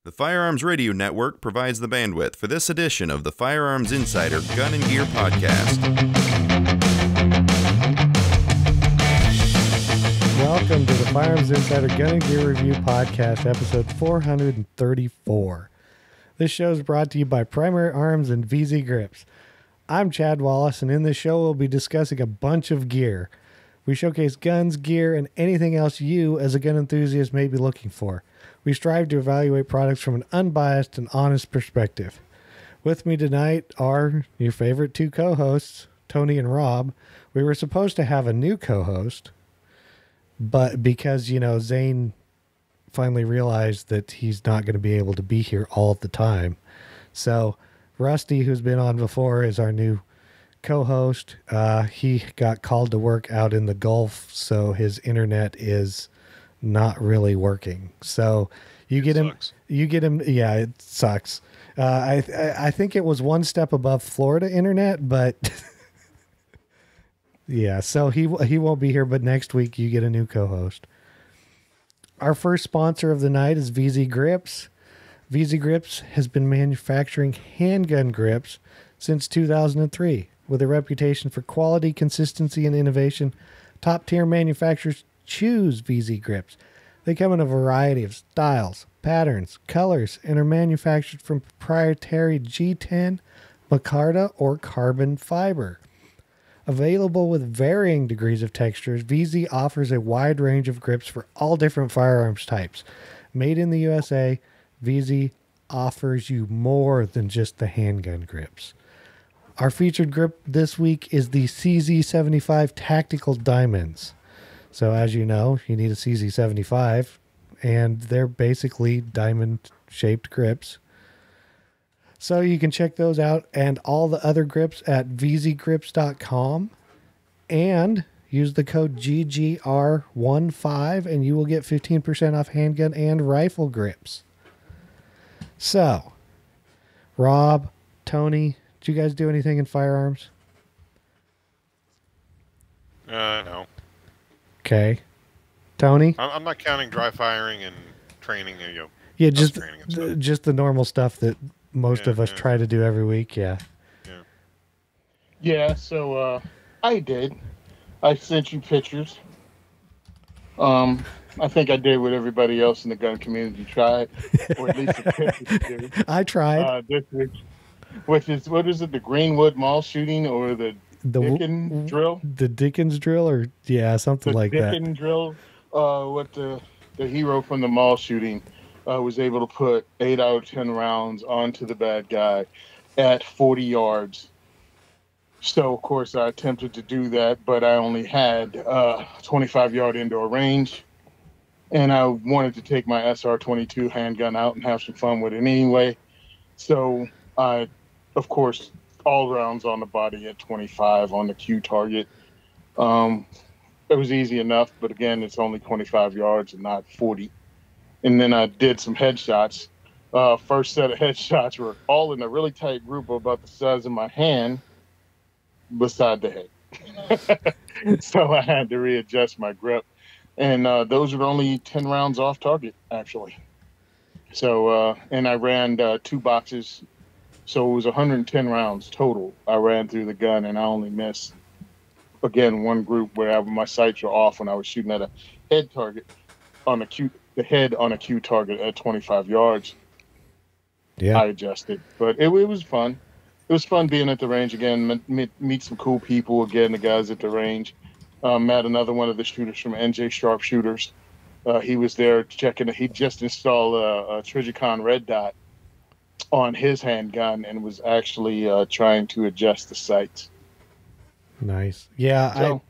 The Firearms Radio Network provides the bandwidth for this edition of the Firearms Insider Gun and Gear Podcast. Welcome to the Firearms Insider Gun and Gear Review Podcast, episode 434. This show is brought to you by Primary Arms and VZ Grips. I'm Chad Wallace, and in this show we'll be discussing a bunch of gear. We showcase guns, gear, and anything else you, as a gun enthusiast, may be looking for. We strive to evaluate products from an unbiased and honest perspective. With me tonight are your favorite two co-hosts, Tony and Rob. We were supposed to have a new co-host, but because, Zane finally realized that he's not going to be able to be here all the time. So Rusty, who's been on before, is our new co-host. He got called to work out in the Gulf, so his internet is not really working. So you get him. Yeah, it sucks. I think it was one step above Florida internet, but yeah. So he won't be here. But next week you get a new co-host. Our first sponsor of the night is VZ Grips. VZ Grips has been manufacturing handgun grips since 2003, with a reputation for quality, consistency, and innovation. Top-tier manufacturers choose VZ Grips. They come in a variety of styles, patterns, colors, and are manufactured from proprietary G10, micarta, or carbon fiber. Available with varying degrees of textures, VZ offers a wide range of grips for all different firearms types. Made in the USA, VZ offers you more than just the handgun grips. Our featured grip this week is the CZ75 Tactical Diamonds. So as you know, you need a CZ75, and they're basically diamond-shaped grips. So you can check those out and all the other grips at vzgrips.com, and use the code GGR15 and you will get 15% off handgun and rifle grips. So, Rob, Tony, did you guys do anything in firearms? No. Okay. Tony? I'm not counting dry firing and training. Yeah, just the normal stuff that most of us try to do every week. Yeah. So I did. I sent you pictures. I think I did what everybody else in the gun community tried, or at least the pictures did. I tried. What is it? The Greenwood Mall shooting, or the Dickens drill? The Dickens drill, or something like that. The Dickens drill. What the hero from the mall shooting was able to put 8 out of 10 rounds onto the bad guy at 40 yards. So of course I attempted to do that, but I only had 25-yard indoor range, and I wanted to take my SR-22 handgun out and have some fun with it anyway. So I, of course, all rounds on the body at 25 on the Q target. It was easy enough, but again, it's only 25 yards and not 40. And then I did some headshots. First set of headshots were all in a really tight group about the size of my hand beside the head. So I had to readjust my grip. And those were only 10 rounds off target, actually. So, and I ran 2 boxes. So it was 110 rounds total I ran through the gun, and I only missed, again, one group where my sights were off when I was shooting at a head target on the head on a Q target at 25 yards. Yeah, I adjusted, but it was fun. It was fun being at the range again, meet some cool people again, the guys at the range. Met another one of the shooters from NJ Sharpshooters. He was there checking. He just installed a Trijicon Red Dot on his handgun and was actually trying to adjust the sights. Nice. Yeah, so,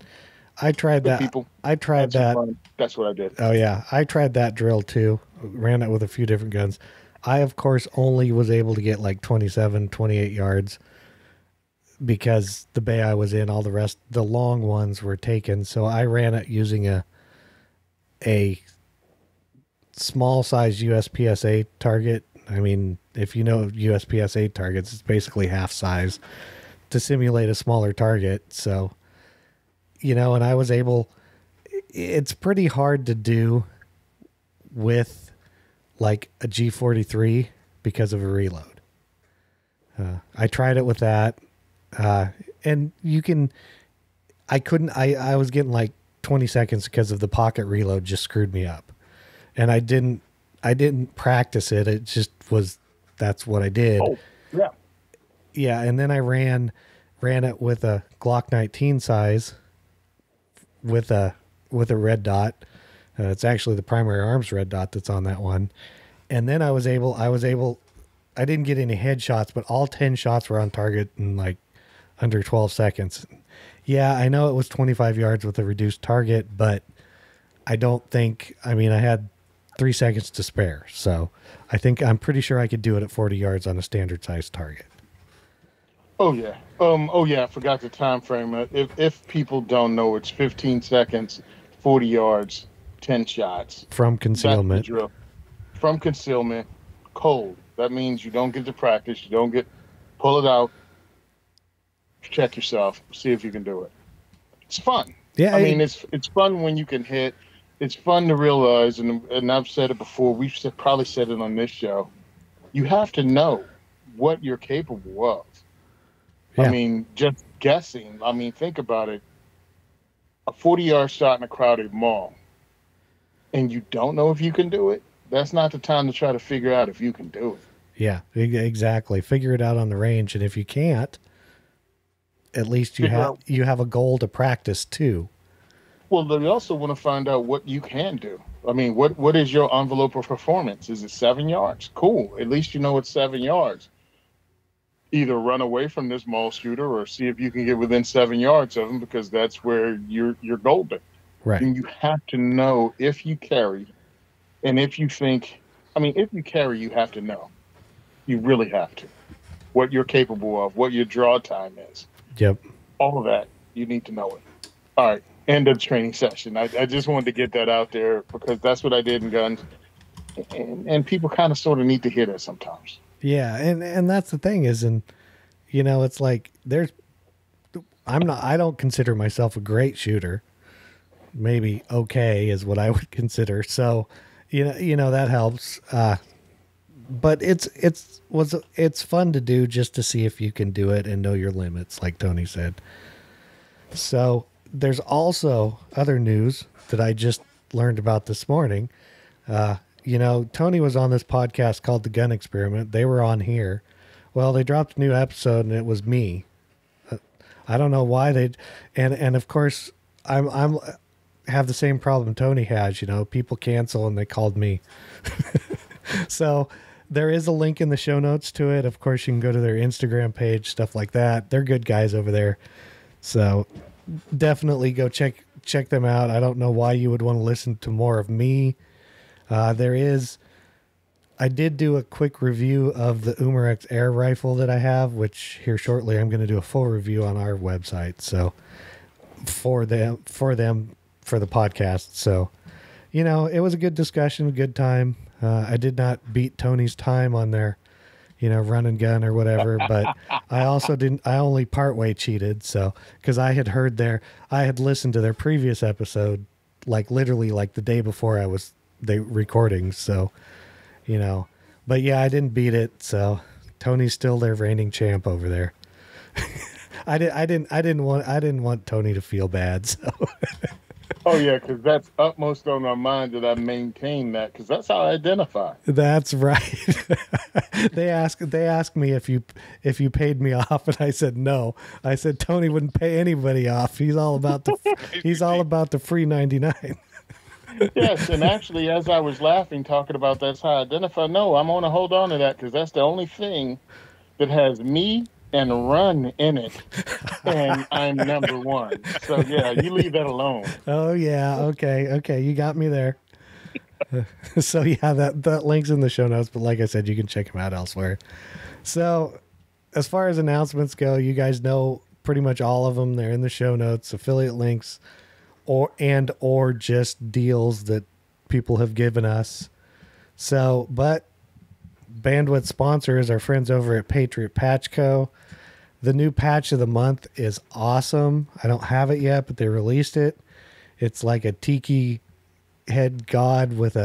I tried that. I tried that. That's what I did. Oh yeah, I tried that drill too. Ran it with a few different guns. I, of course, only was able to get like 27, 28 yards because the bay I was in, all the rest, the long ones were taken. So I ran it using a small size USPSA target. I mean, if you know USPSA targets, it's basically half size to simulate a smaller target. So, and I was able, it's pretty hard to do with like a G43 because of a reload. I tried it with that. And I was getting like 20 seconds because of the pocket reload just screwed me up. And I didn't practice it. It just was, that's what I did. Oh, yeah. Yeah. And then I ran it with a Glock 19 size with a red dot. It's actually the Primary Arms red dot that's on that one. And then I didn't get any headshots, but all 10 shots were on target in like under 12 seconds. Yeah, I know it was 25 yards with a reduced target, but I had 3 seconds to spare. So I'm pretty sure I could do it at 40 yards on a standard size target. Oh yeah. I forgot the time frame. If people don't know, it's 15 seconds, 40 yards, 10 shots. From concealment. That's the drill. From concealment, cold. That means you don't get to practice. You don't pull it out. Check yourself. See if you can do it. It's fun. Yeah. It's fun when you can hit. It's fun to realize, and I've said it before. We've probably said it on this show. You have to know what you're capable of. Yeah. Just guessing. Think about it. A 40-yard shot in a crowded mall, and you don't know if you can do it. That's not the time to try to figure out if you can do it. Yeah, exactly. Figure it out on the range, and if you can't, at least you have a goal to practice too. Well, they also want to find out what you can do. What is your envelope of performance? Is it 7 yards? Cool. At least you know it's 7 yards. Either run away from this mall shooter or see if you can get within 7 yards of him, because that's where you're golden. Right. And you have to know if you carry, and if you carry, you have to know. You really have to. What you're capable of, what your draw time is. Yep. All of that, you need to know it. All right. End of training session. I just wanted to get that out there because that's what I did in guns. And people kind of sort of need to hear that sometimes. Yeah. And that's the thing is, it's like I don't consider myself a great shooter. Maybe okay is what I would consider. So, that helps. But it's fun to do just to see if you can do it and know your limits, like Tony said. So there's also other news that I just learned about this morning. Tony was on this podcast called The Gun Experiment. They were on here. Well, they dropped a new episode and it was me. I don't know why and of course I'm have the same problem Tony has, people cancel and they called me. So there is a link in the show notes to it. Of course, you can go to their Instagram page, stuff like that. They're good guys over there. So definitely go check them out. I don't know why you would want to listen to more of me. I did do a quick review of the Umarex air rifle that I have, which here shortly I'm going to do a full review on our website. So for the podcast. So, it was a good discussion, a good time. I did not beat Tony's time on their, run and gun or whatever, but I only partway cheated. So, cause I had listened to their previous episode, like literally like the day before they recording. So, but yeah, I didn't beat it. So Tony's still their reigning champ over there. I didn't want Tony to feel bad. So. Oh yeah, because that's utmost on our mind that I maintain that, because that's how I identify. That's right. They asked me if you paid me off, and I said no. I said Tony wouldn't pay anybody off. He's all about the free 99. Yes, and actually, as I was laughing, talking about that's how I identify. No, I'm going to hold on to that because that's the only thing that has me and run in it, and I'm number one. So yeah, you leave that alone. Oh yeah, okay, you got me there. So yeah, that link's in the show notes, but like I said, you can check them out elsewhere. So as far as announcements go, you guys know pretty much all of them. They're in the show notes, affiliate links, or just deals that people have given us. So, but Bandwidth sponsor is our friends over at Patriot Patch Co. The new patch of the month is awesome. I don't have it yet, but they released it. It's like a tiki head god with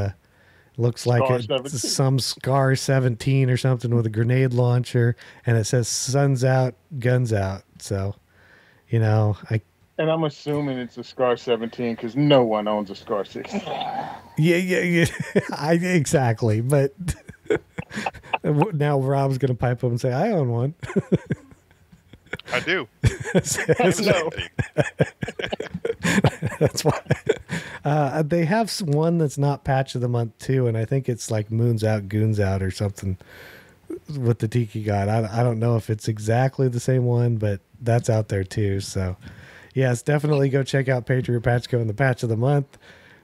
Looks like Scar it's 17. some Scar 17 or something with a grenade launcher, and it says "Sun's out, guns out." So, And I'm assuming it's a Scar 17 because no one owns a Scar 16. yeah. Exactly. But now Rob's gonna pipe up and say, "I own one." I do. That's why they have one that's not patch of the month too, and I think it's like Moon's Out, Goons Out or something with the Tiki God. I don't know if it's exactly the same one, but that's out there too. So yes, definitely go check out Patriot Patch Co. and the Patch of the Month.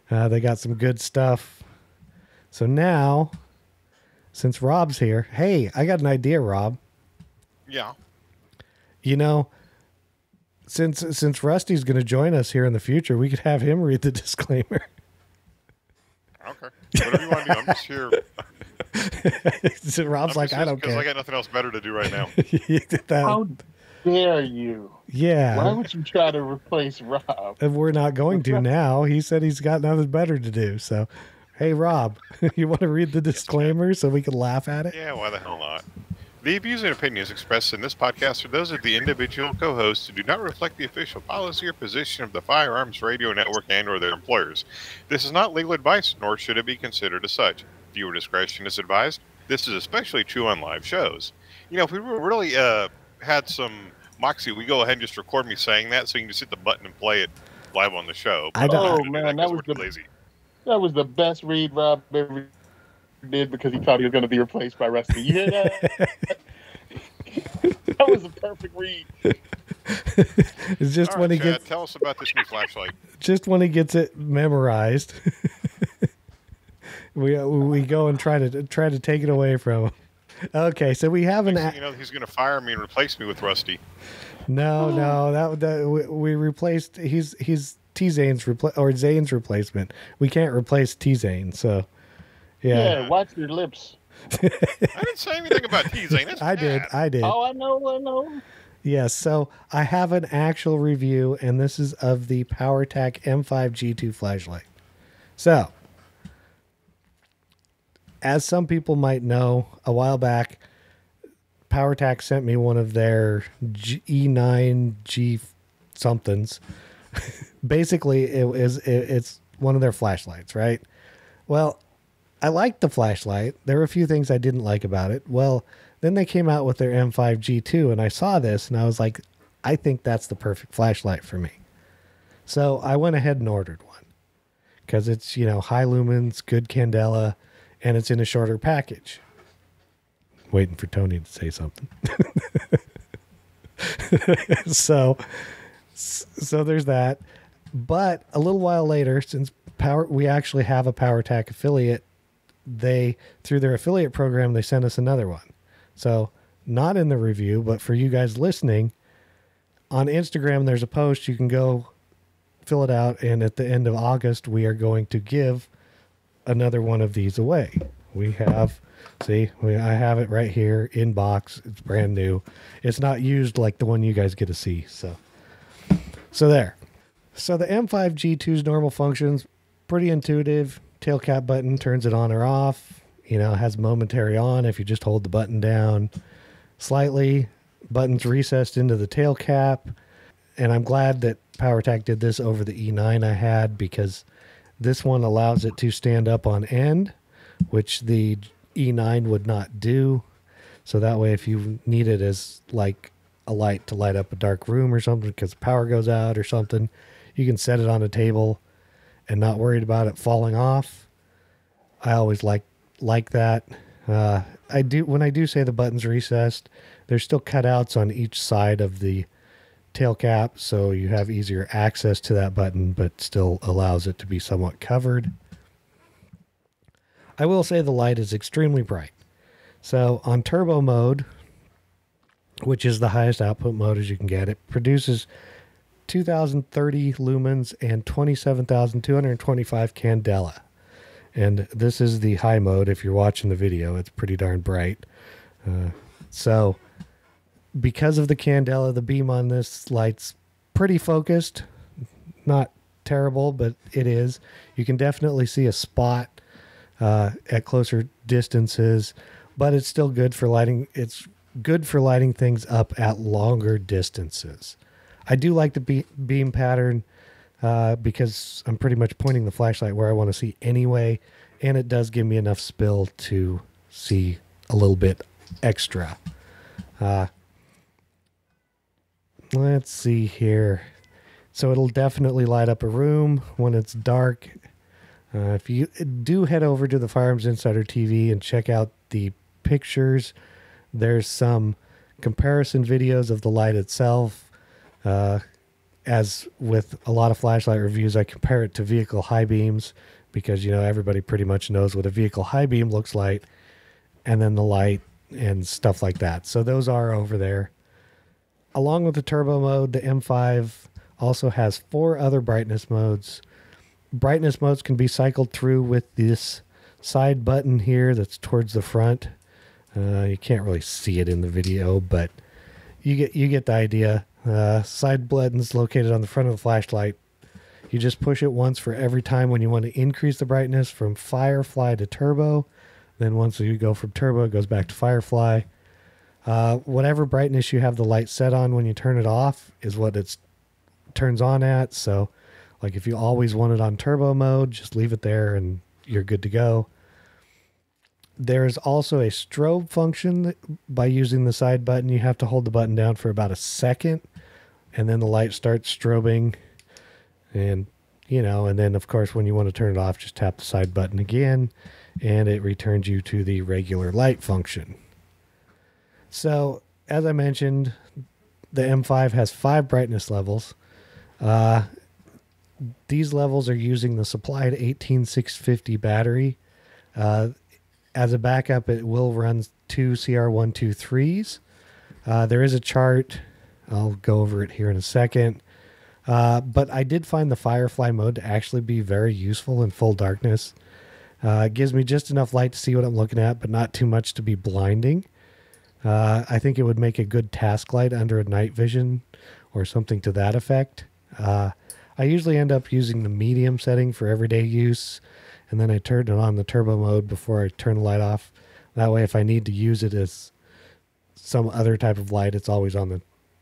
They got some good stuff. So now, since Rob's here, hey, I got an idea, Rob. Yeah. Since Rusty's going to join us here in the future, we could have him read the disclaimer. Okay. Whatever you want to do. I'm just here. So Rob's like, I don't care. Because I got nothing else better to do right now. How dare you? Yeah. Why would you try to replace Rob? And we're not going to now. He said he's got nothing better to do. So, hey, Rob, you want to read the disclaimer so we can laugh at it? Yeah, why the hell not? The views and opinions expressed in this podcast are those of the individual co-hosts who do not reflect the official policy or position of the Firearms Radio Network and or their employers. This is not legal advice, nor should it be considered as such. Viewer discretion is advised. This is especially true on live shows. If we really had some moxie, we go ahead and just record me saying that so you can just hit the button and play it live on the show. I don't. Oh, man, that was the best read Rob ever did because he thought he was going to be replaced by Rusty. You hear that? That was a perfect read. It's just All when right, he Chad, gets. tell us about this new flashlight. Just when he gets it memorized, we go and try to take it away from him. Okay, so we have an. He's going to fire me and replace me with Rusty. No, that we replaced. He's T Zane's or Zane's replacement. We can't replace T Zane, so. Yeah, watch your lips. I didn't say anything about teasing. I did. Oh, I know. Yes, so I have an actual review, and this is of the PowerTac M5 G2 flashlight. So, as some people might know, a while back, PowerTac sent me one of their E9 G somethings. Basically, it's one of their flashlights, right? Well, I liked the flashlight. There were a few things I didn't like about it. Well, then they came out with their M5 G2, and I saw this, and I was like, I think that's the perfect flashlight for me. So I went ahead and ordered one because it's, high lumens, good candela, and it's in a shorter package. Waiting for Tony to say something. So there's that. But a little while later, since we actually have a PowerTac affiliate, through their affiliate program, they sent us another one. So not in the review, but for you guys listening, on Instagram, there's a post. You can go fill it out. And at the end of August, we are going to give another one of these away. I have it right here in box. It's brand new. It's not used like the one you guys get to see. So there. So the M5 G2's normal functions, pretty intuitive. Tail cap button turns it on or off. Has momentary on if you just hold the button down slightly. Button's recessed into the tail cap. And I'm glad that PowerTac did this over the E9 I had, because this one allows it to stand up on end, which the E9 would not do. So that way, if you need it as like a light to light up a dark room or something because power goes out or something, you can set it on a table and not worried about it falling off. I always like that. When I do say the button's recessed, there's still cutouts on each side of the tail cap, so you have easier access to that button, but still allows it to be somewhat covered. I will say the light is extremely bright. So on turbo mode, which is the highest output mode as you can get, it produces 2030 lumens and 27,225 candela. And this is the high mode. If you're watching the video, it's pretty darn bright. So because of the candela, the beam on this light's pretty focused. Not terrible, but it is. You can definitely see a spot at closer distances, but it's still good for lighting. It's good for lighting things up at longer distances. I do like the beam pattern because I'm pretty much pointing the flashlight where I want to see anyway, and it does give me enough spill to see a little bit extra. Let's see here. So it'll definitely light up a room when it's dark. If you do head over to the Firearms Insider TV and check out the pictures, there's some comparison videos of the light itself. As with a lot of flashlight reviews, I compare it to vehicle high beams because, you know, everybody pretty much knows what a vehicle high beam looks like, and then the light and stuff like that. So those are over there. Along with the turbo mode, the M5 also has 4 other brightness modes. Brightness modes can be cycled through with this side button here that's towards the front. You can't really see it in the video, but you get the idea. Side buttons located on the front of the flashlight. You just push it once for every time when you want to increase the brightness from Firefly to Turbo. Then once you go from Turbo, it goes back to Firefly. Whatever brightness you have the light set on when you turn it off is what it turns on at. So, like if you always want it on Turbo mode, just leave it there and you're good to go. There is also a strobe function that by using the side button. You have to hold the button down for about a second, and then the light starts strobing. And, you know, and then of course when you want to turn it off, just tap the side button again, and it returns you to the regular light function. So, as I mentioned, the M5 has 5 brightness levels. These levels are using the supplied 18650 battery. As a backup, it will run 2 CR123s. There is a chart. I'll go over it here in a second. But I did find the Firefly mode to actually be very useful in full darkness. It gives me just enough light to see what I'm looking at, but not too much to be blinding. I think it would make a good task light under a night vision or something to that effect. I usually end up using the medium setting for everyday use, and then I turn it on the turbo mode before I turn the light off. That way, if I need to use it as some other type of light, it's always on the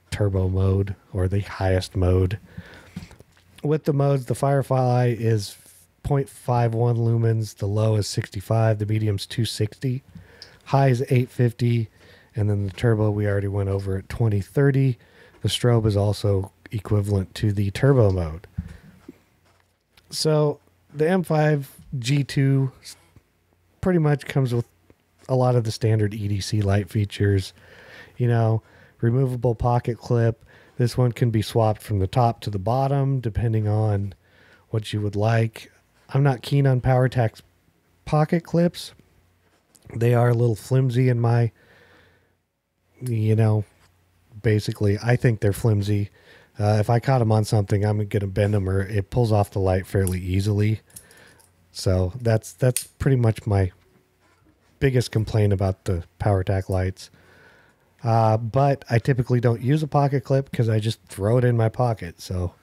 turbo mode or the highest mode. With the modes, the Firefly is 0.51 lumens, the low is 65, the medium's 260, high is 850, and then the turbo we already went over at 2030. The strobe is also equivalent to the turbo mode. So the M5 G2 pretty much comes with a lot of the standard EDC light features. You know, removable pocket clip. This one can be swapped from the top to the bottom depending on what you would like. I'm not keen on PowerTac's pocket clips. They are a little flimsy in my, you know, basically I think they're flimsy. If I caught them on something, I'm going to bend them, or it pulls off the light fairly easily. So that's pretty much my biggest complaint about the PowerTac lights. But I typically don't use a pocket clip because I just throw it in my pocket. So,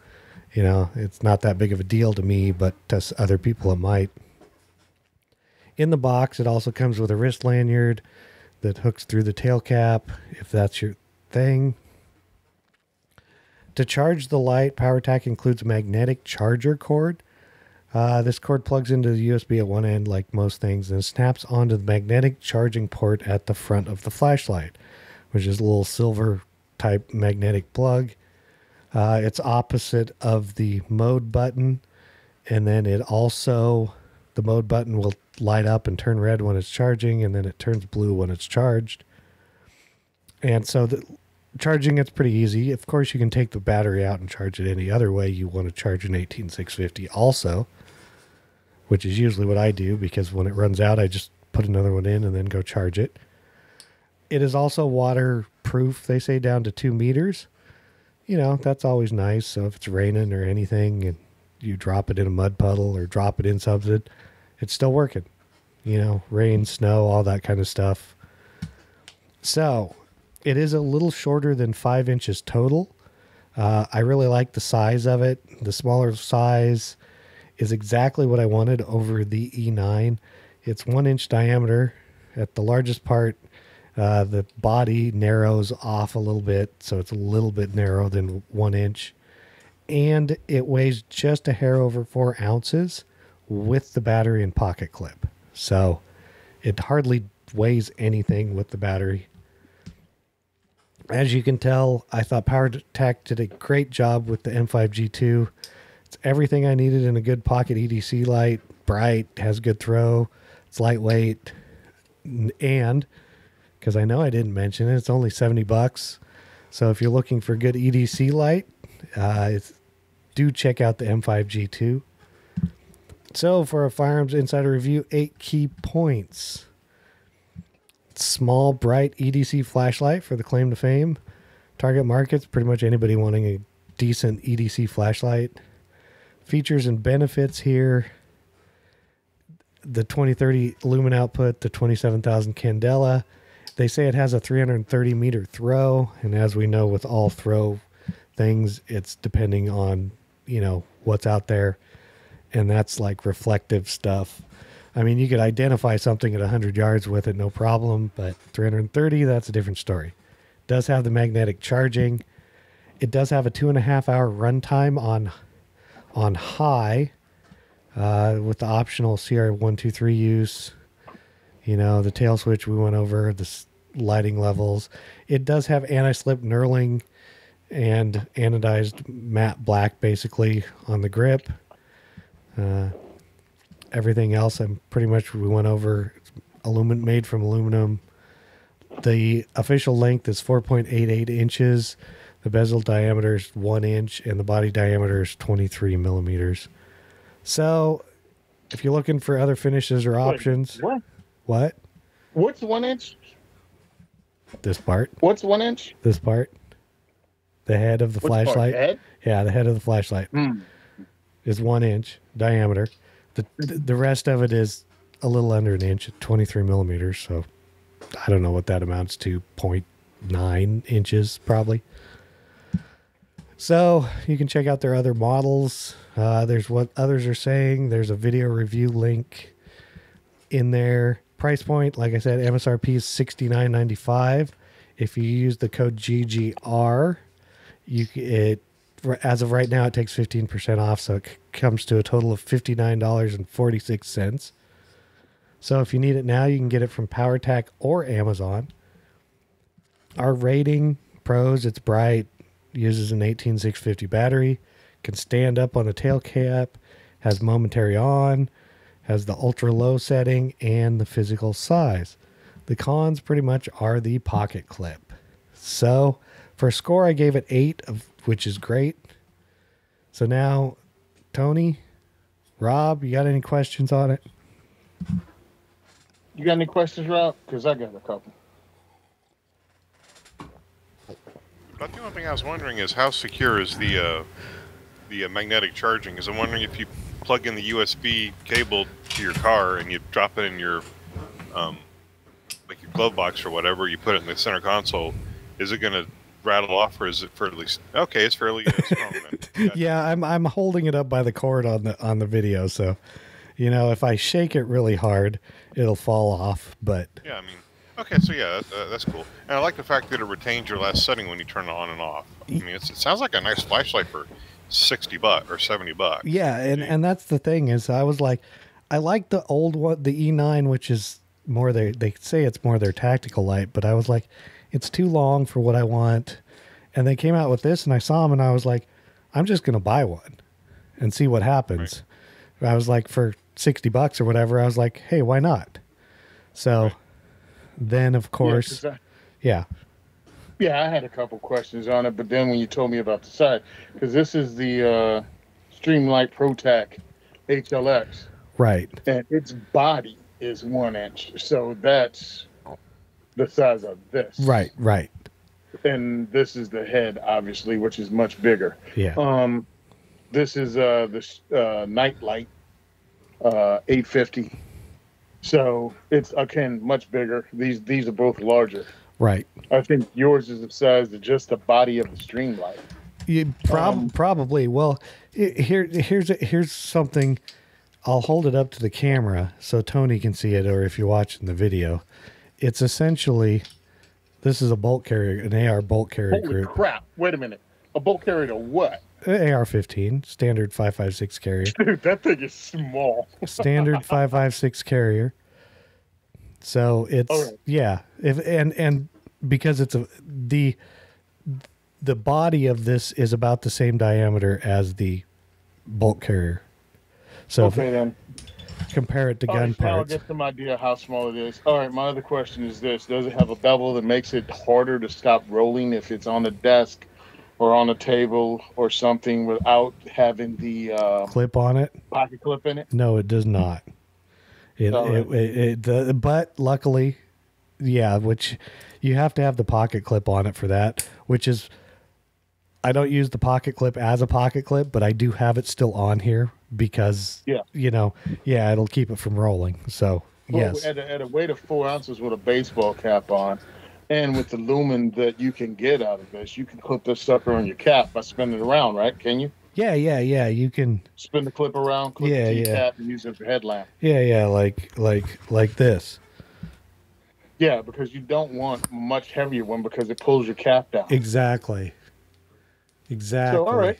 you know, it's not that big of a deal to me, but to other people it might. In the box, it also comes with a wrist lanyard that hooks through the tail cap, if that's your thing. To charge the light, PowerTac includes a magnetic charger cord. This cord plugs into the USB at one end like most things and snaps onto the magnetic charging port at the front of the flashlight, which is a little silver type magnetic plug. It's opposite of the mode button, and then it also, the mode button will light up and turn red when it's charging, and then it turns blue when it's charged. And so the charging, it's pretty easy. Of course, you can take the battery out and charge it any other way you want to charge an 18650 also, which is usually what I do, because when it runs out, I just put another one in and then go charge it. It is also waterproof, they say, down to 2 meters. You know, that's always nice. So if it's raining or anything and you drop it in a mud puddle or drop it in something, it's still working. You know, rain, snow, all that kind of stuff. So it is a little shorter than 5 inches total. I really like the size of it. The smaller size is exactly what I wanted over the E9. It's 1 inch diameter. At the largest part, the body narrows off a little bit, so it's a little bit narrower than 1 inch. And it weighs just a hair over 4 ounces with the battery and pocket clip. So it hardly weighs anything with the battery. As you can tell, I thought PowerTac did a great job with the M5G2. It's everything I needed in a good pocket EDC light. Bright, has good throw, it's lightweight, and because I know I didn't mention it, it's only $70. So if you're looking for good EDC light, do check out the M5G2. So for a Firearms Insider review, 8 key points. Small, bright EDC flashlight for the claim to fame. Target markets, pretty much anybody wanting a decent EDC flashlight. Features and benefits here. The 2030 lumen output, the 27,000 candela. They say it has a 330 meter throw. And as we know with all throw things, it's depending on, what's out there. And that's like reflective stuff. I mean, you could identify something at 100 yards with it, no problem, but 330, that's a different story. It does have the magnetic charging. It does have a 2.5 hour runtime on high, with the optional CR123 use. The tail switch we went over, the lighting levels. It does have anti-slip knurling and anodized matte black basically on the grip. Everything else, we went over. Made from aluminum. The official length is 4.88 inches. The bezel diameter is 1 inch, and the body diameter is 23 millimeters. So, if you're looking for other finishes or options, what? What's 1 inch? This part. What's 1 inch? This part. The head of the flashlight. Head? Yeah, the head of the flashlight is 1 inch diameter. The rest of it is a little under an inch at 23 millimeters. So I don't know what that amounts to, 0.9 inches probably. So you can check out their other models. There's what others are saying. There's a video review link in there. Price point, like I said, MSRP is $69.95. If you use the code GGR, as of right now, it takes 15% off, so it comes to a total of $59.46. So if you need it now, you can get it from PowerTac or Amazon. Our rating, pros, it's bright, uses an 18650 battery, can stand up on the tail cap, has momentary on, has the ultra low setting, and the physical size. The cons pretty much are the pocket clip. So for a score, I gave it 8, which is great. So now, Tony, Rob, you got any questions on it? You got any questions, Rob? Because I got a couple. But the only thing I was wondering is how secure is the magnetic charging? Because I'm wondering if you plug in the USB cable to your car and you drop it in your like your glove box or whatever, you put it in the center console, is it going to rattle off, or is it fairly okay? It's fairly strong then. Gotcha. Yeah, I'm holding it up by the cord on the video, so if I shake it really hard, it'll fall off. But yeah, I mean, okay, so yeah, that's cool, and I like the fact that it retains your last setting when you turn it on and off. I mean, it sounds like a nice flashlight for $60 or $70. Yeah, and that's the thing is, I was like, I like the old one, the E9, which is more they say it's more their tactical light, but I was like, it's too long for what I want. And they came out with this, and I saw them, and I was like, I'm just going to buy one and see what happens. Right. I was like, for $60 or whatever, I was like, hey, why not? So then, of course, yeah, I had a couple questions on it, but then when you told me about the size, because this is the Streamlight ProTac HLX. Right. And its body is 1 inch. So that's the size of this. Right. And this is the head, obviously, which is much bigger. Yeah. This is the Nightlight 850. So it's, again, much bigger. These are both larger. Right. I think yours is the size of just the body of the Streamlight. Probably. Well, here's something. I'll hold it up to the camera so Tony can see it, or if you're watching the video. It's essentially, this is a bolt carrier, an AR bolt carrier Holy group. crap. Wait a minute. A bolt carrier to what? AR-15, standard 5.56 carrier. Dude, that thing is small. Standard 5.56 carrier. So it's, Okay. yeah. And because it's the body of this is about the same diameter as the bolt carrier. So Okay, then. compare it to All gun right, now I'll parts. get some idea how small it is. All right, my other question is this. Does it have a bevel that makes it harder to stop rolling if it's on a desk or on a table or something without having the Clip on it? pocket clip in it? No, it does not. But luckily, yeah, which you have to have the pocket clip on it for that, which is, I don't use the pocket clip as a pocket clip, but I do have it still on here because, it'll keep it from rolling. So, yes. At a weight of 4 ounces with a baseball cap on, and with the lumen that you can get out of this, you can clip this sucker on your cap by spinning it around, right? Can you? Yeah. You can Spin the clip around, clip it to your cap, and use it for headlamp. Yeah, like this. Yeah, because you don't want a much heavier one because it pulls your cap down. Exactly. So, all right.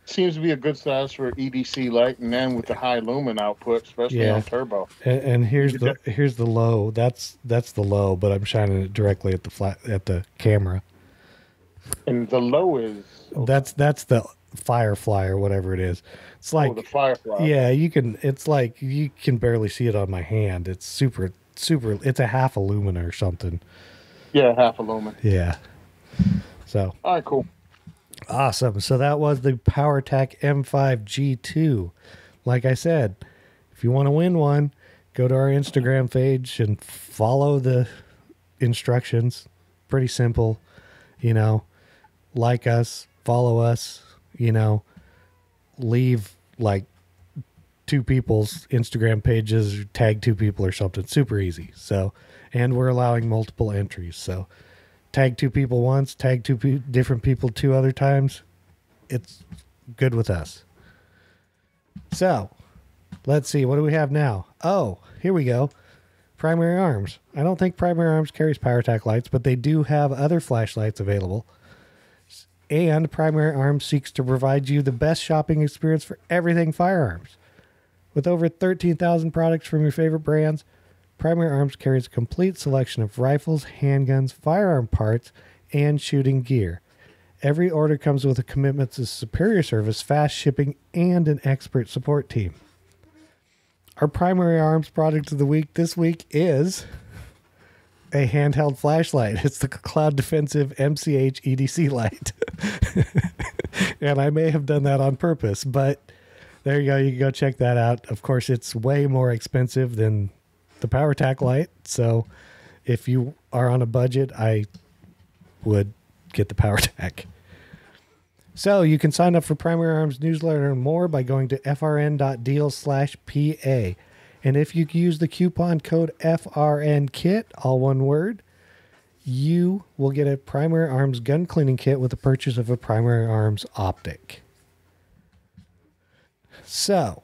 Seems to be a good size for EDC light, and then with the high lumen output, especially on turbo. And here's the low. That's the low, but I'm shining it directly at the camera. And the low is that's the Firefly or whatever it is. It's like the Firefly. Yeah, you can barely see it on my hand. It's super. It's a half a lumen or something. Yeah, half a lumen. Yeah. So. All right, cool. Awesome. So that was the PowerTac M5 G2. Like I said, if you want to win one, go to our Instagram page and follow the instructions. Pretty simple. Like us, follow us, leave like 2 people's Instagram pages, or tag 2 people or something. Super easy. So, and we're allowing multiple entries. So tag 2 people once, tag 2 different people 2 other times. It's good with us. So, let's see. What do we have now? Oh, here we go. Primary Arms. I don't think Primary Arms carries PowerTac lights, but they do have other flashlights available. And Primary Arms seeks to provide you the best shopping experience for everything firearms. With over 13,000 products from your favorite brands, Primary Arms carries a complete selection of rifles, handguns, firearm parts, and shooting gear. Every order comes with a commitment to superior service, fast shipping, and an expert support team. Our Primary Arms product of the week this week is a handheld flashlight. It's the Cloud Defensive MCH EDC light. And I may have done that on purpose, but there you go. You can go check that out. Of course, it's way more expensive than the PowerTac light. So if you are on a budget, I would get the PowerTac. So you can sign up for Primary Arms newsletter and more by going to frn.deal/PA. And if you use the coupon code FRNKIT, all one word, you will get a Primary Arms gun cleaning kit with the purchase of a Primary Arms optic. So,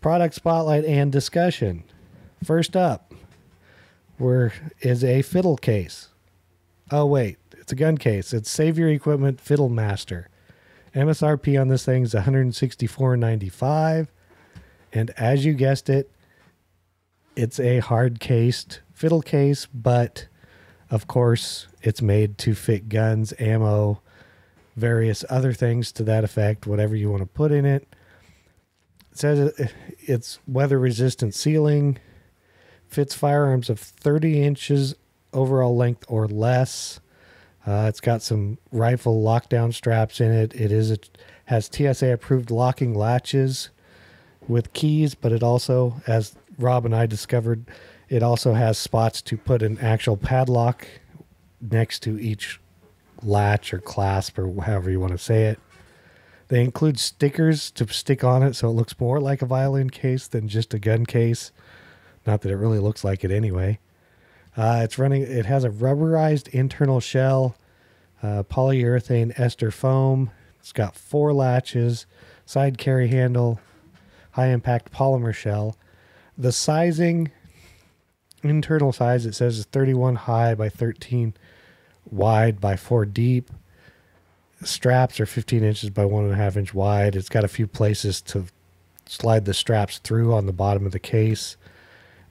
product spotlight and discussion. First up is a fiddle case. Oh, wait. It's a gun case. It's Save Your Equipment Fiddle Master. MSRP on this thing is $164.95. And as you guessed it, it's a hard-cased fiddle case, but of course it's made to fit guns, ammo, various other things to that effect, whatever you want to put in it. It says it's weather-resistant sealing, fits firearms of 30 inches overall length or less. It's got some rifle lockdown straps in it. Has TSA-approved locking latches with keys, but it also, as Rob and I discovered, it also has spots to put an actual padlock next to each latch or clasp or however you want to say it. They include stickers to stick on it so it looks more like a violin case than just a gun case. Not that it really looks like it anyway. It has a rubberized internal shell, polyurethane ester foam. It's got 4 latches, side carry handle, high impact polymer shell. The sizing, internal size, it says is 31 high by 13 wide by 4 deep. Straps are 15 inches by 1.5 inch wide. It's got a few places to slide the straps through on the bottom of the case.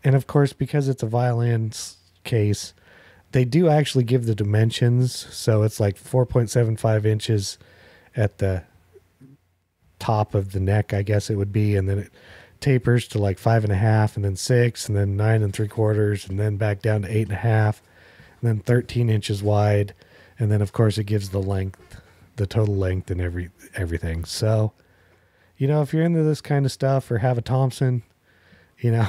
And of course, because it's a violin case, they do actually give the dimensions. So it's like 4.75 inches at the top of the neck, I guess it would be. And then it tapers to like 5.5, and then 6, and then 9 3/4, and then back down to 8.5, and then 13 inches wide. And then of course it gives the length, the total length and everything. So, you know, if you're into this kind of stuff or have a Thompson, you know,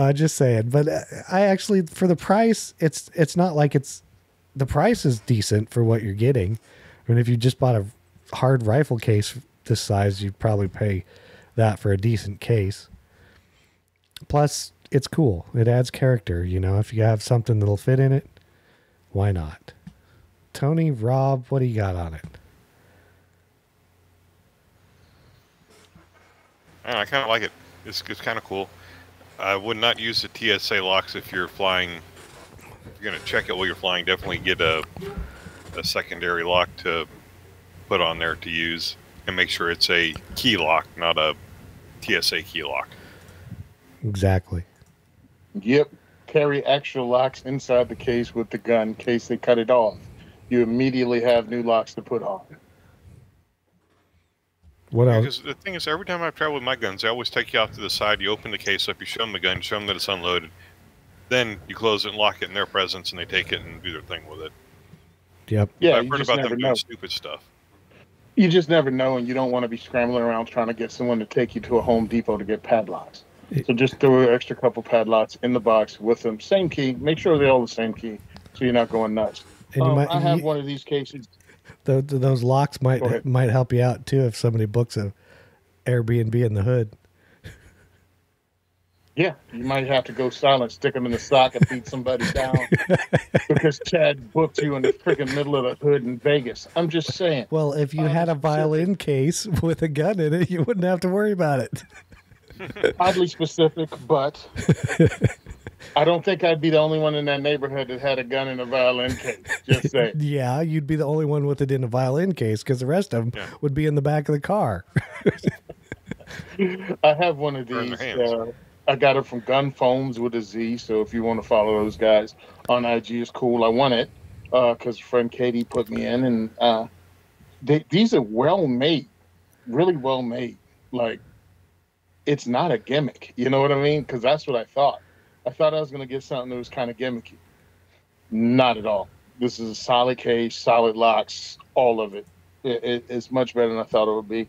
I just say it. But I actually, for the price, it's not like the price is decent for what you're getting. I mean, if you just bought a hard rifle case this size, you'd probably pay that for a decent case. Plus, it's cool. It adds character. You know, if you have something that'll fit in it, why not? Tony, Rob, what do you got on it? I kind of like it. It's kind of cool. I would not use the TSA locks if you're flying. If you're going to check it while you're flying, definitely get a secondary lock to put on there to use, and make sure it's a key lock, not a TSA key lock. Exactly. Yep. Carry extra locks inside the case with the gun in case they cut it off. You immediately have new locks to put on. What else? Because the thing is, every time I've traveled with my guns, I always take you off to the side. You open the case up, you show them the gun, show them that it's unloaded. Then you close it and lock it in their presence, and they take it and do their thing with it. Yep. Yeah, I've heard about them doing stupid stuff. You just never know, and you don't want to be scrambling around trying to get someone to take you to a Home Depot to get padlocks. So just throw an extra couple padlocks in the box with them. Same key. Make sure they're all the same key, so you're not going nuts. And I have one of these cases. Those locks might help you out too if somebody books a Airbnb in the hood. Yeah, you might have to go silent, stick them in the socket, beat somebody down because Chad booked you in the freaking middle of the hood in Vegas. I'm just saying. Well, if you had a violin case with a gun in it, you wouldn't have to worry about it. Oddly specific, but I don't think I'd be the only one in that neighborhood that had a gun in a violin case. Just saying. Yeah, you'd be the only one with it in a violin case because the rest of them would be in the back of the car. I have one of these. I got it from Gun Foams with a Z. So if you want to follow those guys on IG, it's cool. I want it because friend Katie put me in, and these are well made, really well made. Like, it's not a gimmick. You know what I mean? Because that's what I thought. I thought I was going to get something that was kind of gimmicky. Not at all. This is a solid case, solid locks, all of it. It's much better than I thought it would be.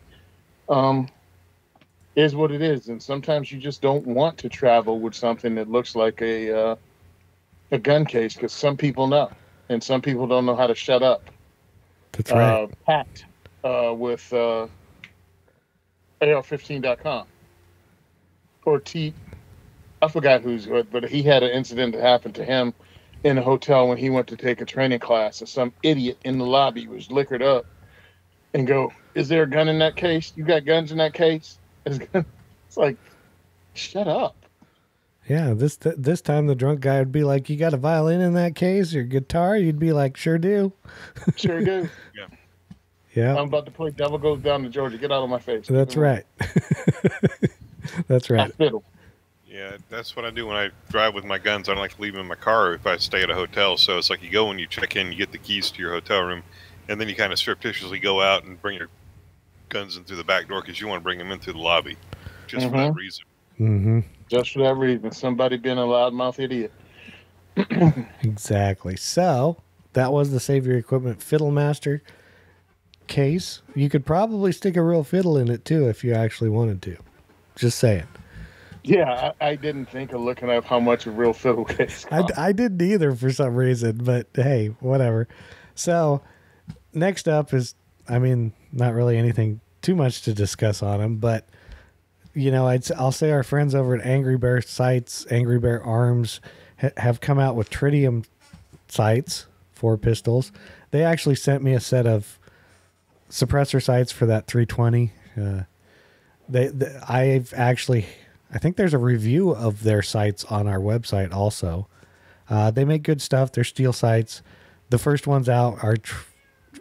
Is what it is. And sometimes you just don't want to travel with something that looks like a gun case because some people know. And some people don't know how to shut up. That's right. Pat with AR15.com. Or I forgot who's, but he had an incident that happened to him in a hotel when he went to take a training class, and some idiot in the lobby was liquored up and go, "Is there a gun in that case? You got guns in that case?" It's like, shut up. Yeah, this time the drunk guy would be like, "You got a violin in that case? Your guitar?" You'd be like, "Sure do." Sure do. Yeah. Yeah. I'm about to play "Devil Goes Down to Georgia." Get out of my face. That's right. That's right. Yeah, that's what I do when I drive with my guns. I don't like to leave them in my car if I stay at a hotel. So it's like you go and you check in, you get the keys to your hotel room, and then you kind of surreptitiously go out and bring your guns in through the back door because you want to bring them in through the lobby, just for that reason. Mm-hmm. Just for that reason. Somebody being a loudmouth idiot. Exactly. So that was the Save Your Equipment Fiddlemaster case. You could probably stick a real fiddle in it too if you actually wanted to. Just saying. Yeah, I didn't think of looking up how much a real fiddle case cost. I didn't either for some reason, but hey, whatever. So next up is, I mean, not really anything too much to discuss on them, but you know, I'll say our friends over at Angry Bear Sights, Angry Bear Arms have come out with tritium sights for pistols. They actually sent me a set of suppressor sights for that 320. I think there's a review of their sights on our website also. They make good stuff. They're steel sights. The first ones out are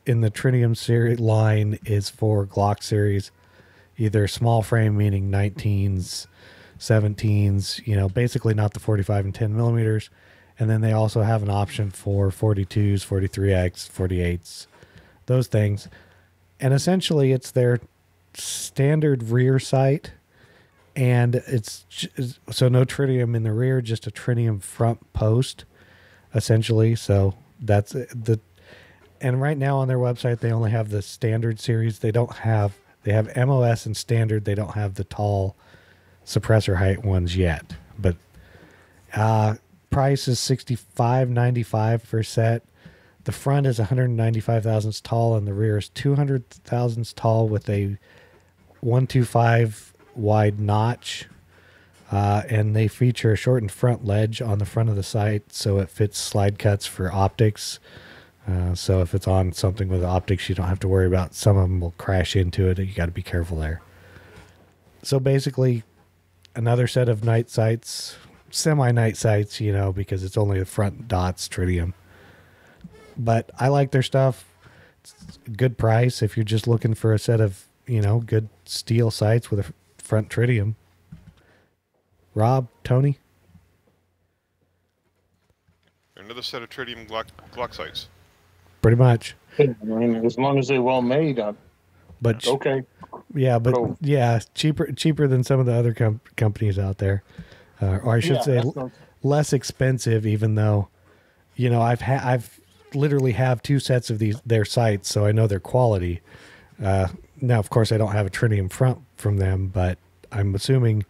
in the Tritium series line is for Glock series, either small frame, meaning 19s, 17s, basically not the 45 and 10 millimeters. And then they also have an option for 42s, 43X, 48s, those things. And essentially it's their standard rear sight, and it's so no tritium in the rear, just a tritium front post, essentially. So that's and right now on their website, they only have the standard series. They have MOS and standard. They don't have the tall suppressor height ones yet, but price is $65.95 per set. The front is 195 thousandths tall, and the rear is 200 thousandths tall with a 125 wide notch. And they feature a shortened front ledge on the front of the sight, so it fits slide cuts for optics. So if it's on something with optics, you don't have to worry about some of them will crash into it. You got to be careful there. So basically, another set of night sights, semi-night sights, because it's only the front dots tritium. But I like their stuff. It's a good price if you're just looking for a set of, good steel sights with a front tritium. Rob, Tony? Another set of tritium Glock sights. Pretty much. I mean, as long as they're well made, but okay. Yeah, but cool. Yeah, cheaper than some of the other companies out there. Or I should say less expensive, even though, I've literally have two sets of their sights, so I know their quality. Now, of course, I don't have a tritium front from them, but I'm assuming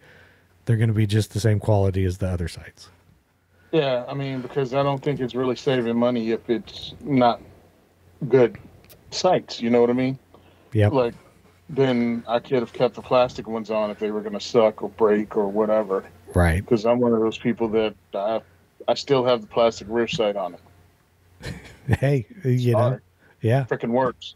they're going to be just the same quality as the other sights. Yeah, I mean, because I don't think it's really saving money if it's not good sights. You know what I mean? Yeah. Like, then I could have kept the plastic ones on if they were going to suck or break or whatever. Right. Because I'm one of those people that I still have the plastic rear sight on it. Hey, yeah. Freaking works.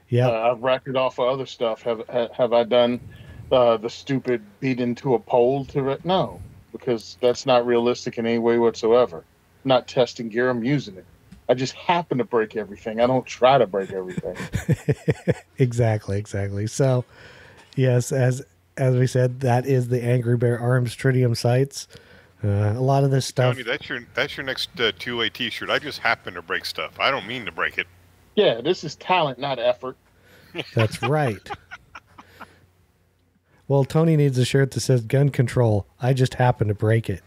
Yeah. I've racked it off for other stuff. Have I done the stupid beat into a pole to it? No, because that's not realistic in any way whatsoever. I'm not testing gear, I'm using it. I just happen to break everything. I don't try to break everything. Exactly. So, yes, as we said, that is the Angry Bear Arms tritium sights. A lot of this stuff. Tony, that's your next two-way T-shirt. I just happen to break stuff. I don't mean to break it. Yeah, this is talent, not effort. That's right. Well, Tony needs a shirt that says gun control. I just happen to break it.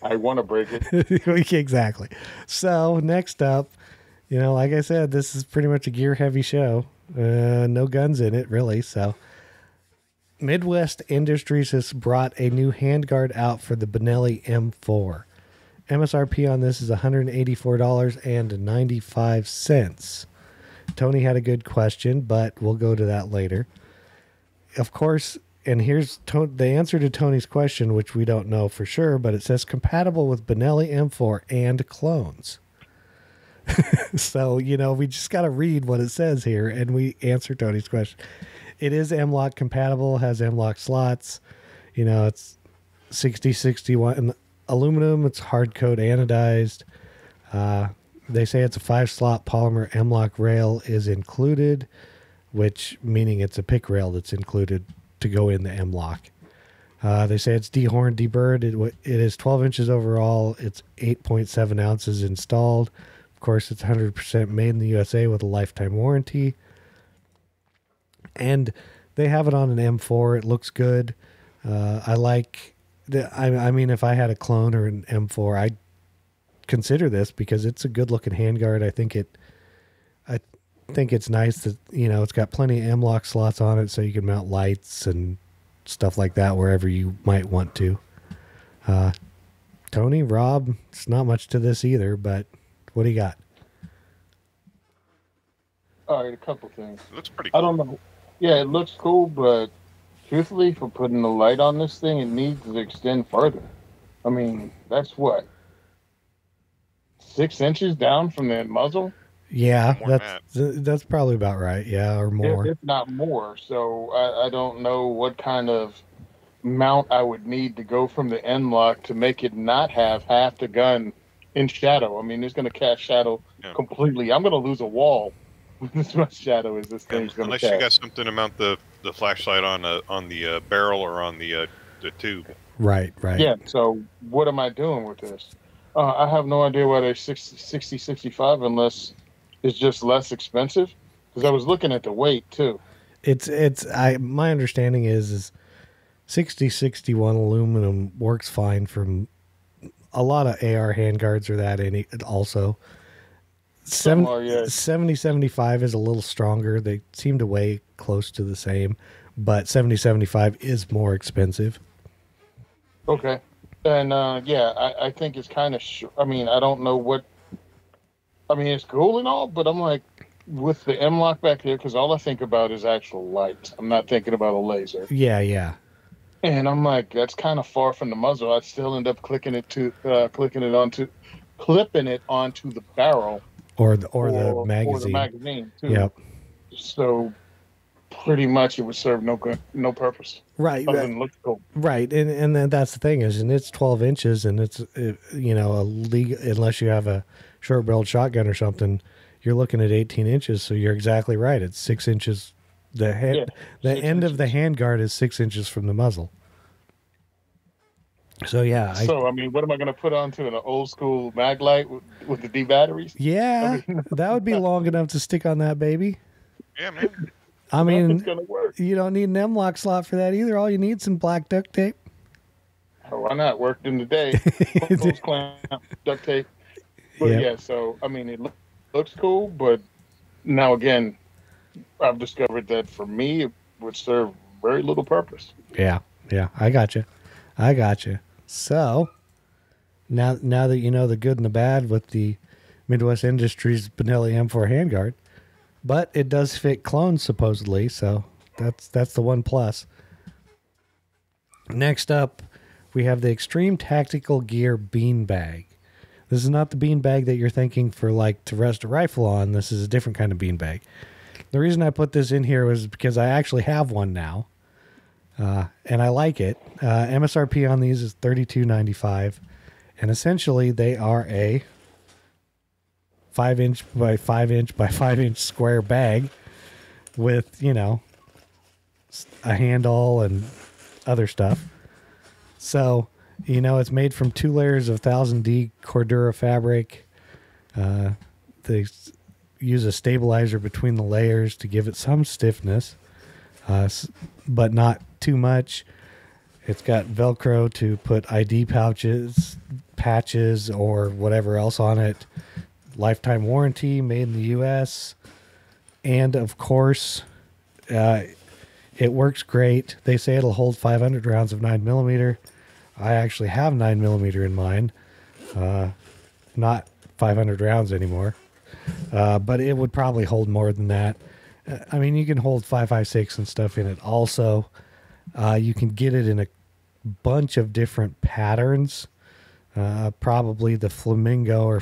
I want to break it. Exactly. So next up, like I said, this is pretty much a gear heavy show. No guns in it really. So Midwest Industries has brought a new handguard out for the Benelli M4. MSRP on this is $184.95. Tony had a good question, but we'll go to that later. Of course, and here's the answer to Tony's question, which we don't know for sure, but it says compatible with Benelli M4 and clones. So, we just got to read what it says here, and we answer Tony's question. It is M-LOK compatible, has M-LOK slots. It's 6061 aluminum. It's hard coat anodized. They say it's a 5-slot polymer M-LOK rail is included, which meaning it's a pick rail that's included to go in the M-LOK. They say it's dehorned, deburred. It is 12 inches overall. It's 8.7 ounces installed. Of course, it's 100% made in the USA with a lifetime warranty. And they have it on an M4. It looks good. I like I mean, if I had a clone or an M4, I'd consider this because it's a good looking handguard. I think it's nice that, it's got plenty of M-LOK slots on it so you can mount lights and stuff like that wherever you might want to. Tony, Rob, it's not much to this either, but what do you got? All right, a couple things. It looks pretty cool. I don't know. Yeah, it looks cool, but truthfully, for putting the light on this thing, it needs to extend further. I mean, that's what? 6 inches down from that muzzle? Yeah, More than that's probably about right. Yeah, or more. if not more. So I don't know what kind of mount I would need to go from the end lock to make it not have half the gun in shadow. I mean, it's going to cast shadow Yeah. completely. I'm going to lose a wall with as much shadow as this thing's going to Unless cast. you got something to mount the flashlight on the barrel or on the tube. Right. Yeah, so what am I doing with this? I have no idea why they're 60, 65 unless it's just less expensive. Because I was looking at the weight too. My understanding is 6061 aluminum works fine from a lot of AR handguards or that also. 7075 is a little stronger. They seem to weigh close to the same, but 7075 is more expensive. Okay. And I think it's kind of I mean, I don't know what I mean, it's cool and all, but I'm like with the M-lock back there, because all I think about is actual light. I'm not thinking about a laser. Yeah. And I'm like, that's kind of far from the muzzle. I'd still end up clipping it onto the barrel or the magazine. Or the magazine too. Yep. So pretty much it would serve no purpose. Right. Other than look cool. Right. And then that's the thing is, and it's 12 inches and it's, unless you have a short barreled shotgun or something, you're looking at 18 inches. So you're exactly right. It's 6 inches. The end of the handguard is 6 inches from the muzzle. So yeah. I mean, what am I going to put onto an old school mag light with the D batteries? Yeah, that would be long enough to stick on that baby. Yeah, man. I mean, gonna work. You don't need an M-lock slot for that either. All you need is some black duct tape. Oh, why not? Worked in the day. Hose clamp, duct tape. But yeah, so I mean, it looks cool, but now again, I've discovered that for me, it would serve very little purpose. Yeah, I got you. So now that you know the good and the bad with the Midwest Industries Benelli M4 handguard, but it does fit clones supposedly, so that's the one plus. Next up, we have the Extreme Tactical Gear beanbag. This is not the beanbag that you're thinking for like to rest a rifle on. This is a different kind of beanbag. The reason I put this in here was because I actually have one now, and I like it. MSRP on these is $32.95, and essentially they are a 5-inch by 5-inch by 5-inch square bag with, a handle and other stuff. So, it's made from 2 layers of 1000D Cordura fabric. They use a stabilizer between the layers to give it some stiffness, but not too much. It's got Velcro to put ID patches, or whatever else on it. Lifetime warranty, made in the U.S. And, of course, it works great. They say it'll hold 500 rounds of 9mm. I actually have 9mm in mine. Not 500 rounds anymore. But it would probably hold more than that. I mean, you can hold 5.56 and stuff in it also. You can get it in a bunch of different patterns. Probably the flamingo or,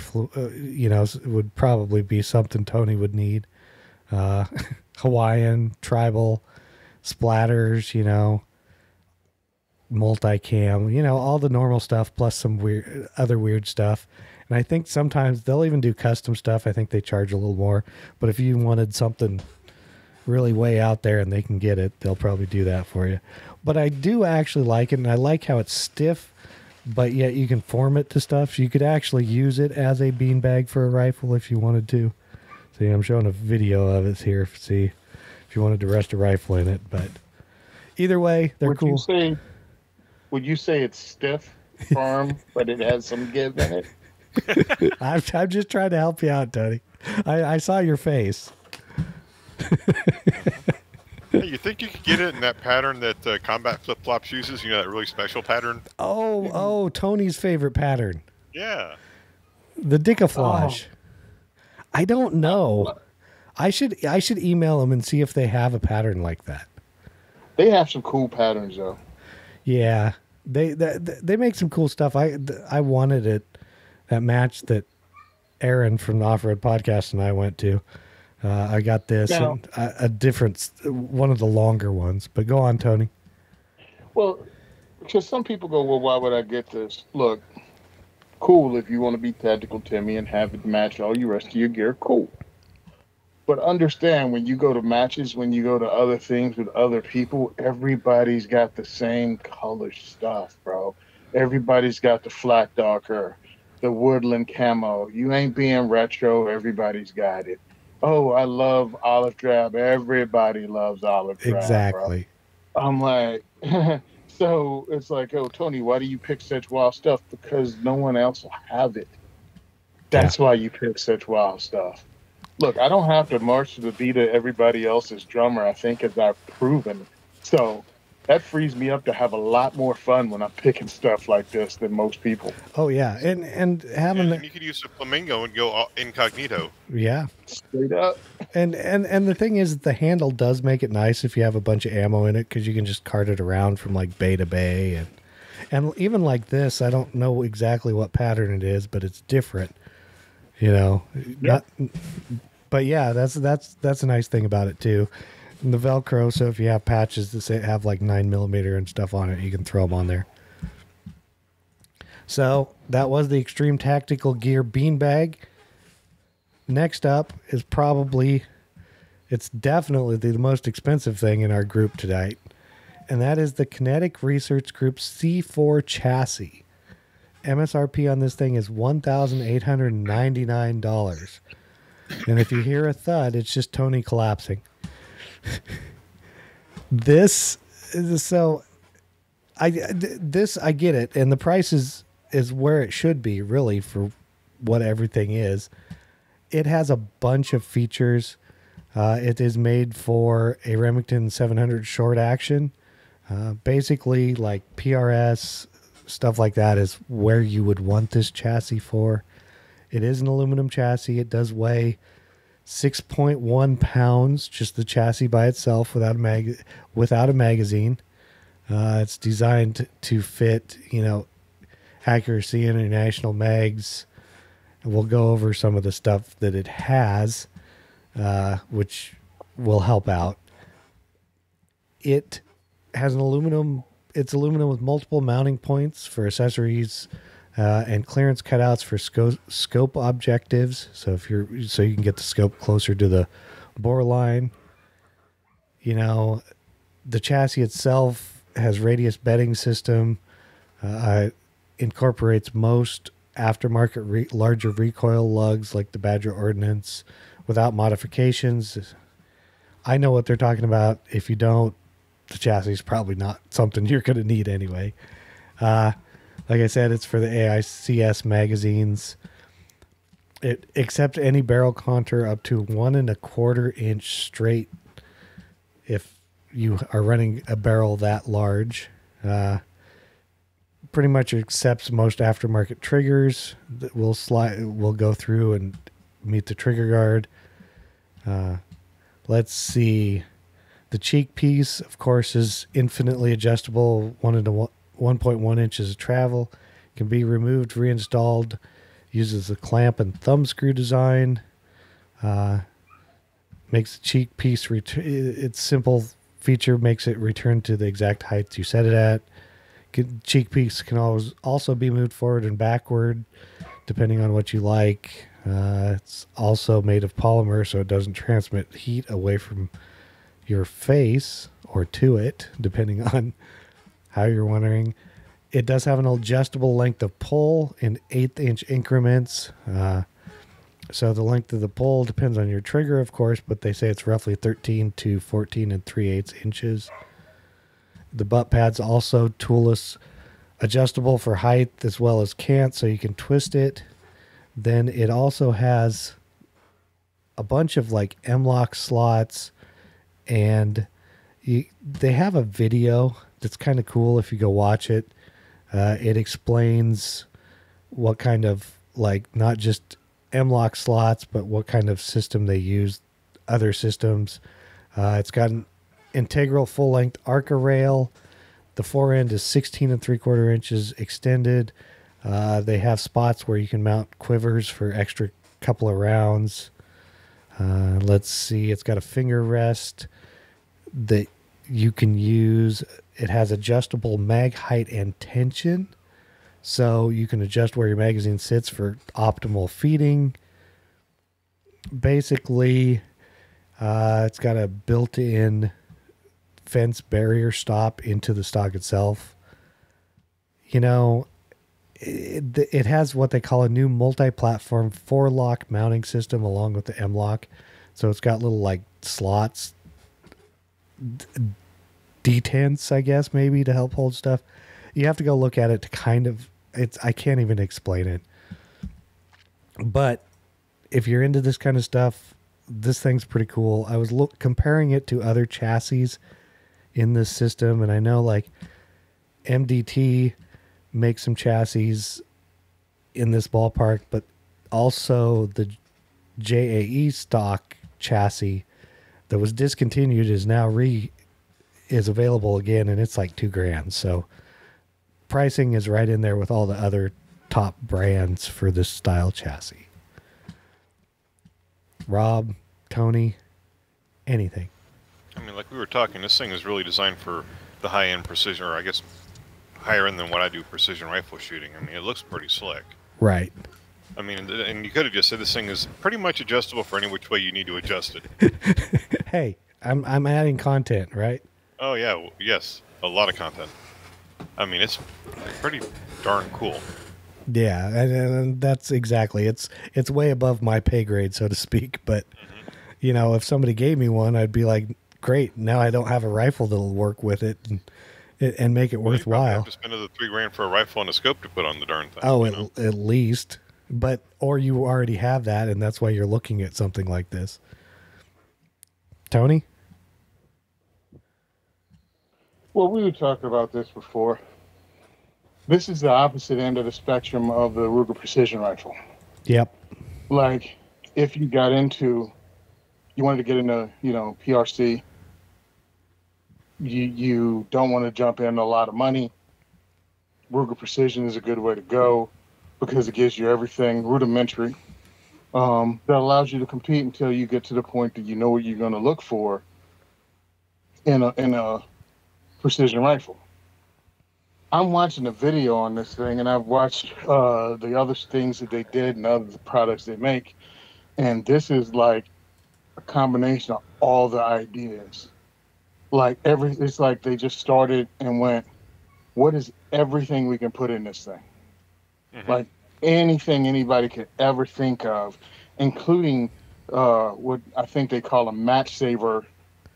would probably be something Tony would need. Hawaiian, tribal, splatters, multicam, all the normal stuff plus some other weird stuff. And I think sometimes they'll even do custom stuff. I think they charge a little more. But if you wanted something really way out there and they can get it, they'll probably do that for you. But I do actually like it, and I like how it's stiff, but yet you can form it to stuff. So you could actually use it as a beanbag for a rifle if you wanted to. See, I'm showing a video of it here. See if you wanted to rest a rifle in it. But either way, they're cool. Would you say it's stiff, firm, but it has some give in it? I'm just trying to help you out, Tony. I saw your face. Hey, you think you could get it in that pattern that Combat Flip Flops uses? That really special pattern? Oh, Tony's favorite pattern. Yeah. The Dickaflage. I don't know. I should email them and see if they have a pattern like that. They have some cool patterns, though. Yeah, they make some cool stuff. I wanted it, that match that Aaron from the Off-Road Podcast and I went to. I got this, Now- and a different, one of the longer ones. But go on, Tony. Well, because some people go, well, why would I get this? Look, cool if you want to be tactical Timmy and have it match all your rest of your gear, cool. But understand when you go to matches, when you go to other things with other people, everybody's got the same color stuff, bro. Everybody's got the flat darker, the woodland camo. You ain't being retro, everybody's got it. Oh, I love olive drab. Everybody loves olive drab. Exactly. Bro. I'm like, so it's like, oh, Tony, why do you pick such wild stuff? Because no one else will have it. That's why you pick such wild stuff. Look, I don't have to march to the beat of everybody else's drummer, I think, as I've proven. So that frees me up to have a lot more fun when I'm picking stuff like this than most people. Oh, yeah. And having And you could use a flamingo and go incognito. yeah. Straight up. And the thing is that the handle does make it nice if you have a bunch of ammo in it, because you can just cart it around from like bay to bay. And even like this, I don't know exactly what pattern it is, but it's different. You know, but yeah, that's a nice thing about it too. And the Velcro, so if you have patches that say have like 9mm and stuff on it, you can throw them on there. So that was the Extreme Tactical Gear beanbag. Next up is it's definitely the most expensive thing in our group tonight, and that is the Kinetic Research Group C4 chassis. MSRP on this thing is $1,899. And if you hear a thud, it's just Tony collapsing. This I get it, and the price is where it should be, really, for what everything is. It has a bunch of features. It is made for a Remington 700 short action. Basically, like PRS, stuff like that is where you would want this chassis for. It is an aluminum chassis. It does weigh 6.1 pounds, just the chassis by itself without a magazine. It's designed to fit, accuracy international mags. And we'll go over some of the stuff that it has, which will help out. It has it's aluminum with multiple mounting points for accessories, and clearance cutouts for scope objectives. So so you can get the scope closer to the bore line. The chassis itself has radius bedding system. Incorporates most aftermarket larger recoil lugs like the Badger Ordnance without modifications. I know what they're talking about. If you don't, the chassis is probably not something you're going to need anyway. Like I said, it's for the AICS magazines. It accepts any barrel contour up to 1 1/4 inch straight if you are running a barrel that large. Pretty much accepts most aftermarket triggers that will go through and meet the trigger guard. Let's see. The cheek piece, of course, is infinitely adjustable, 1.1 inches of travel. Can be removed, reinstalled. Uses the clamp and thumb screw design. Makes the cheek piece, its simple feature makes it return to the exact height you set it at. Cheek piece can also be moved forward and backward, depending on what you like. It's also made of polymer, so it doesn't transmit heat away from your face or to it, depending on how you're wondering. It does have an adjustable length of pull in 1/8 inch increments. So the length of the pull depends on your trigger, of course, but they say it's roughly 13 to 14 3/8 inches. The butt pad's also toolless, adjustable for height as well as cant, so you can twist it. Then it also has a bunch of like M-lock slots, and they have a video that's kind of cool if you go watch it. It explains what kind of, like, not just M-lock slots, but what kind of system they use, other systems. It's got an integral full-length Arca rail. The fore end is 16 3/4 inches extended. They have spots where you can mount quivers for extra couple of rounds. Let's see. It's got a finger rest that you can use. It has adjustable mag height and tension. So you can adjust where your magazine sits for optimal feeding. Basically, it's got a built-in fence barrier stop into the stock itself. You know, it has what they call a new multi-platform 4-lock mounting system along with the M-lock. So it's got little like slots, detents, I guess, maybe to help hold stuff. You have to go look at it to kind of, I can't even explain it. But if you're into this kind of stuff, this thing's pretty cool. I was comparing it to other chassis in this system, and I know like MDT makes some chassis in this ballpark, but also the JAE stock chassis that was discontinued is now is available again, and it's like $2,000. So pricing is right in there with all the other top brands for this style chassis. Rob, Tony, anything? I mean, like we were talking, this thing is really designed for the high-end precision, or I guess higher end than what I do precision rifle shooting. I mean, it looks pretty slick. Right. I mean, and you could have just said this thing is pretty much adjustable for any which way you need to adjust it. Hey, I'm adding content, right? Oh yeah, yes, a lot of content. I mean, it's pretty darn cool. Yeah, and that's exactly. It's way above my pay grade, so to speak. But you know, if somebody gave me one, I'd be like, great. Now I don't have a rifle that'll work with it and make it worthwhile. You have to spend another $3,000 for a rifle and a scope to put on the darn thing. Oh, at least. But or you already have that, and that's why you're looking at something like this. Tony? Well, we were talking about this before. This is the opposite end of the spectrum of the Ruger Precision Rifle. Yep. Like, if you wanted to get into, PRC, you don't want to jump in a lot of money. Ruger Precision is a good way to go because it gives you everything rudimentary that allows you to compete until you get to the point that you know what you're going to look for in a precision rifle. I'm watching a video on this thing, and I've watched the other things that they did and other products they make, and this is like a combination of all the ideas. It's like they just started and went, what is everything we can put in this thing? Mm-hmm. Like anything anybody could ever think of, including what I think they call a match saver,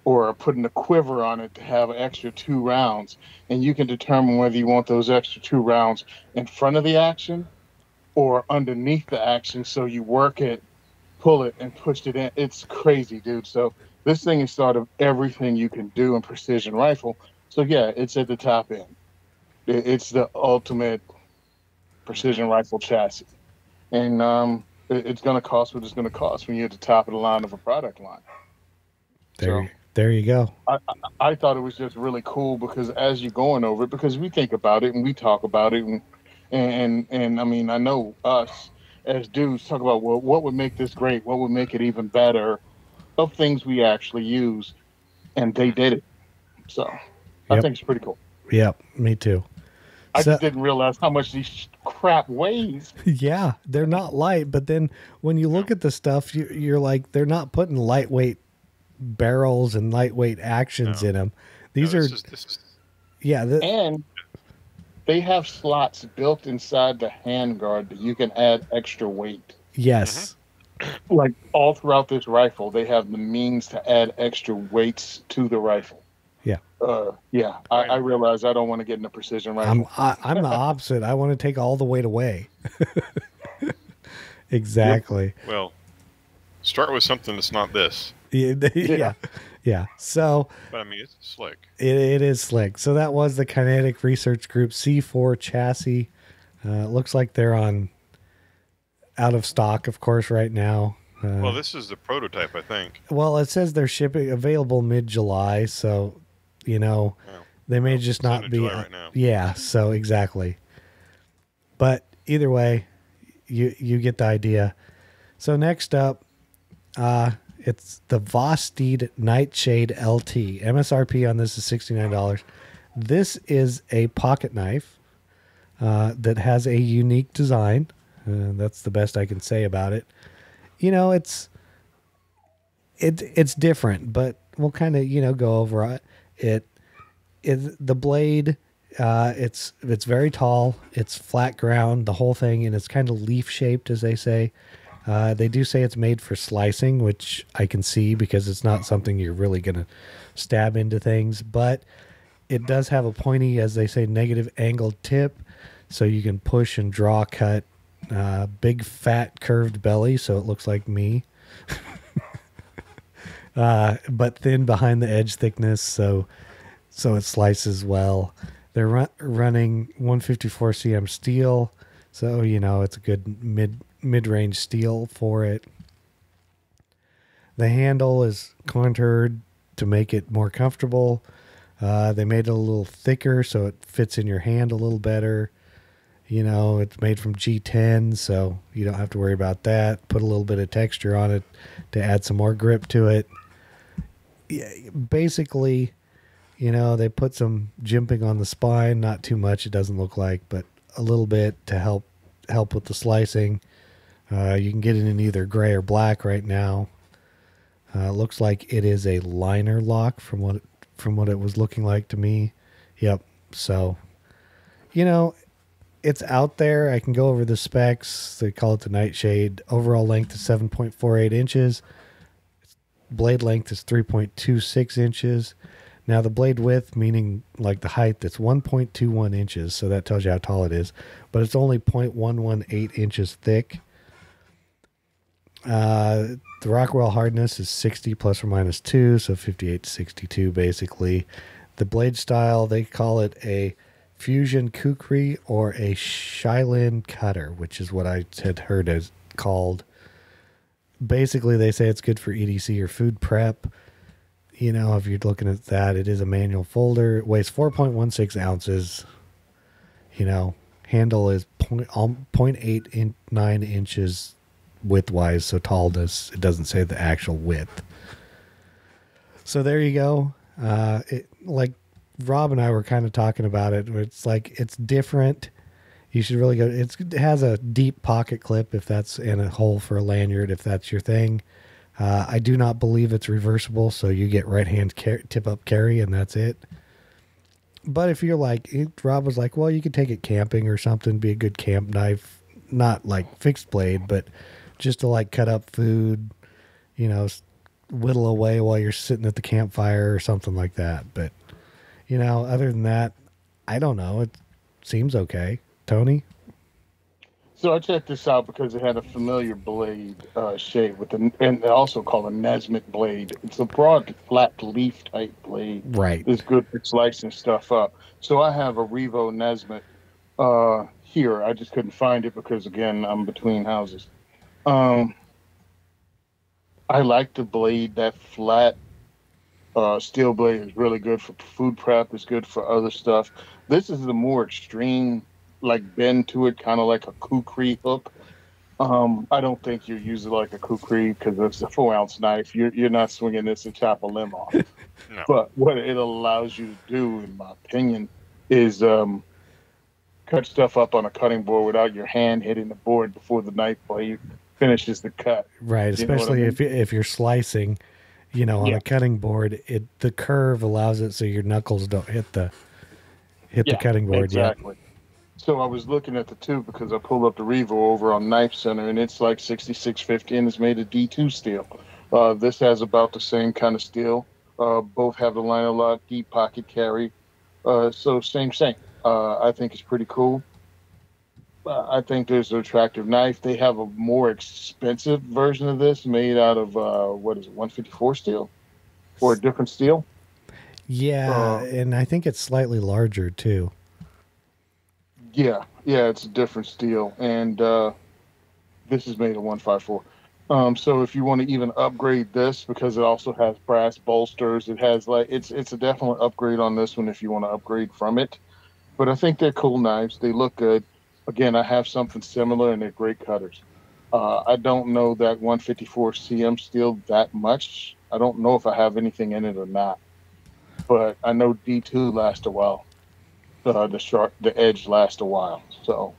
or putting a quiver on it to have an extra 2 rounds. And you can determine whether you want those extra 2 rounds in front of the action or underneath the action. So you work it, pull it, and push it in. It's crazy, dude. So this thing is sort of everything you can do in precision rifle. So yeah, it's at the top end. It's the ultimate precision rifle chassis. And it's going to cost what it's going to cost when you're at the top of the line of a product line. There you go. I thought it was just really cool because as you're going over it, because we think about it and we talk about it, and I mean, I know us as dudes talk about, well, what would make this great? What would make it even better? Of things we actually use, and they did it. So I think it's pretty cool. Yep, me too. I just didn't realize how much these crap weighs. Yeah, they're not light, but then when you look at the stuff, you're like, they're not putting lightweight barrels and lightweight actions in them. These are and they have slots built inside the handguard that you can add extra weight. Yes. Like all throughout this rifle, they have the means to add extra weights to the rifle. Yeah. I realize I don't want to get in a precision rifle. I'm the opposite. I want to take all the weight away. Exactly. Yep. Well, start with something that's not this. Yeah. So, but I mean, it's slick. It is slick. So that was the Kinetic Research Group C4 chassis. It looks like they're out of stock, of course, right now. Well, this is the prototype, I think. Well, it says they're shipping available mid-July, so they may just not be right now. Yeah, so exactly. But either way, you get the idea. So next up, it's the Vosteed Nightshade LT. MSRP on this is $69. This is a pocket knife that has a unique design. That's the best I can say about it. You know, it's different, but we'll kind of go over it. The blade. It's very tall. It's flat ground, the whole thing, and it's kind of leaf shaped, as they say. They do say it's made for slicing, which I can see because it's not something you're really going to stab into things. But it does have a pointy, as they say, negative angled tip, so you can push and draw cut. Big, fat, curved belly, so it looks like me. But thin behind the edge thickness, so it slices well. They're running 154 cm steel, so it's a good mid-range steel for it. The handle is contoured to make it more comfortable. They made it a little thicker so it fits in your hand a little better. It's made from G10, so you don't have to worry about that. Put a little bit of texture on it to add some more grip to it. Yeah, basically, they put some jimping on the spine, not too much, it doesn't look like, but a little bit to help with the slicing. You can get it in either gray or black right now. Looks like it is a liner lock from what it was looking like to me. Yep. So, it's out there. I can go over the specs. They call it the Nightshade. Overall length is 7.48 inches. Blade length is 3.26 inches. Now the blade width, meaning like the height, that's 1.21 inches. So that tells you how tall it is. But it's only 0.118 inches thick. The Rockwell hardness is 60 plus or minus 2. So 58 to 62 basically. The blade style, they call it a Fusion Kukri or a Shylin cutter, which is what I had heard as called. Basically, they say it's good for EDC or food prep. If you're looking at that, it is a manual folder. It weighs 4.16 ounces. Handle is 0.89 inches width-wise, so tallness. It doesn't say the actual width. So there you go. Like Rob and I were kind of talking about it. It's like, it's different. You should really go. It has a deep pocket clip if that's in a hole for a lanyard, if that's your thing. I do not believe it's reversible, so you get right hand tip up carry and that's it. But if you're like, Rob was like, well, you could take it camping or something, be a good camp knife, not like fixed blade, but just to like cut up food, whittle away while you're sitting at the campfire or something like that. But, other than that, I don't know. It seems okay. Tony? So I checked this out because it had a familiar blade shape and they also call it a Nesmith blade. It's a broad, flat leaf type blade. Right. It's good for slicing stuff up. So I have a Revo Nesmith here. I just couldn't find it because, again, I'm between houses. I like the blade. That flat steel blade is really good for food prep. It's good for other stuff. This is the more extreme, like bend to it, kind of like a kukri hook. I don't think you're using like a kukri because it's a 4-ounce knife. You're not swinging this to chop a limb off. No. But what it allows you to do, in my opinion, is cut stuff up on a cutting board without your hand hitting the board before the knife blade finishes the cut. Right, especially if you're slicing, on a cutting board, the curve allows it so your knuckles don't hit the cutting board. Exactly. So I was looking at the tube because I pulled up the Revo over on Knife Center, and it's like $66.50 and it's made of D2 steel. This has about the same kind of steel. Both have the liner lock, deep pocket carry. So same. I think it's pretty cool. I think there's an attractive knife. They have a more expensive version of this made out of, 154 steel? Or a different steel? Yeah, and I think it's slightly larger too. Yeah, it's a different steel, and this is made of 154. So if you want to even upgrade this, because it also has brass bolsters, it has it's a definite upgrade on this one if you want to upgrade from it. But I think they're cool knives. They look good. Again, I have something similar, and they're great cutters. I don't know that 154 CM steel that much. I don't know if I have anything in it or not, but I know D2 lasts a while. The edge lasts a while. So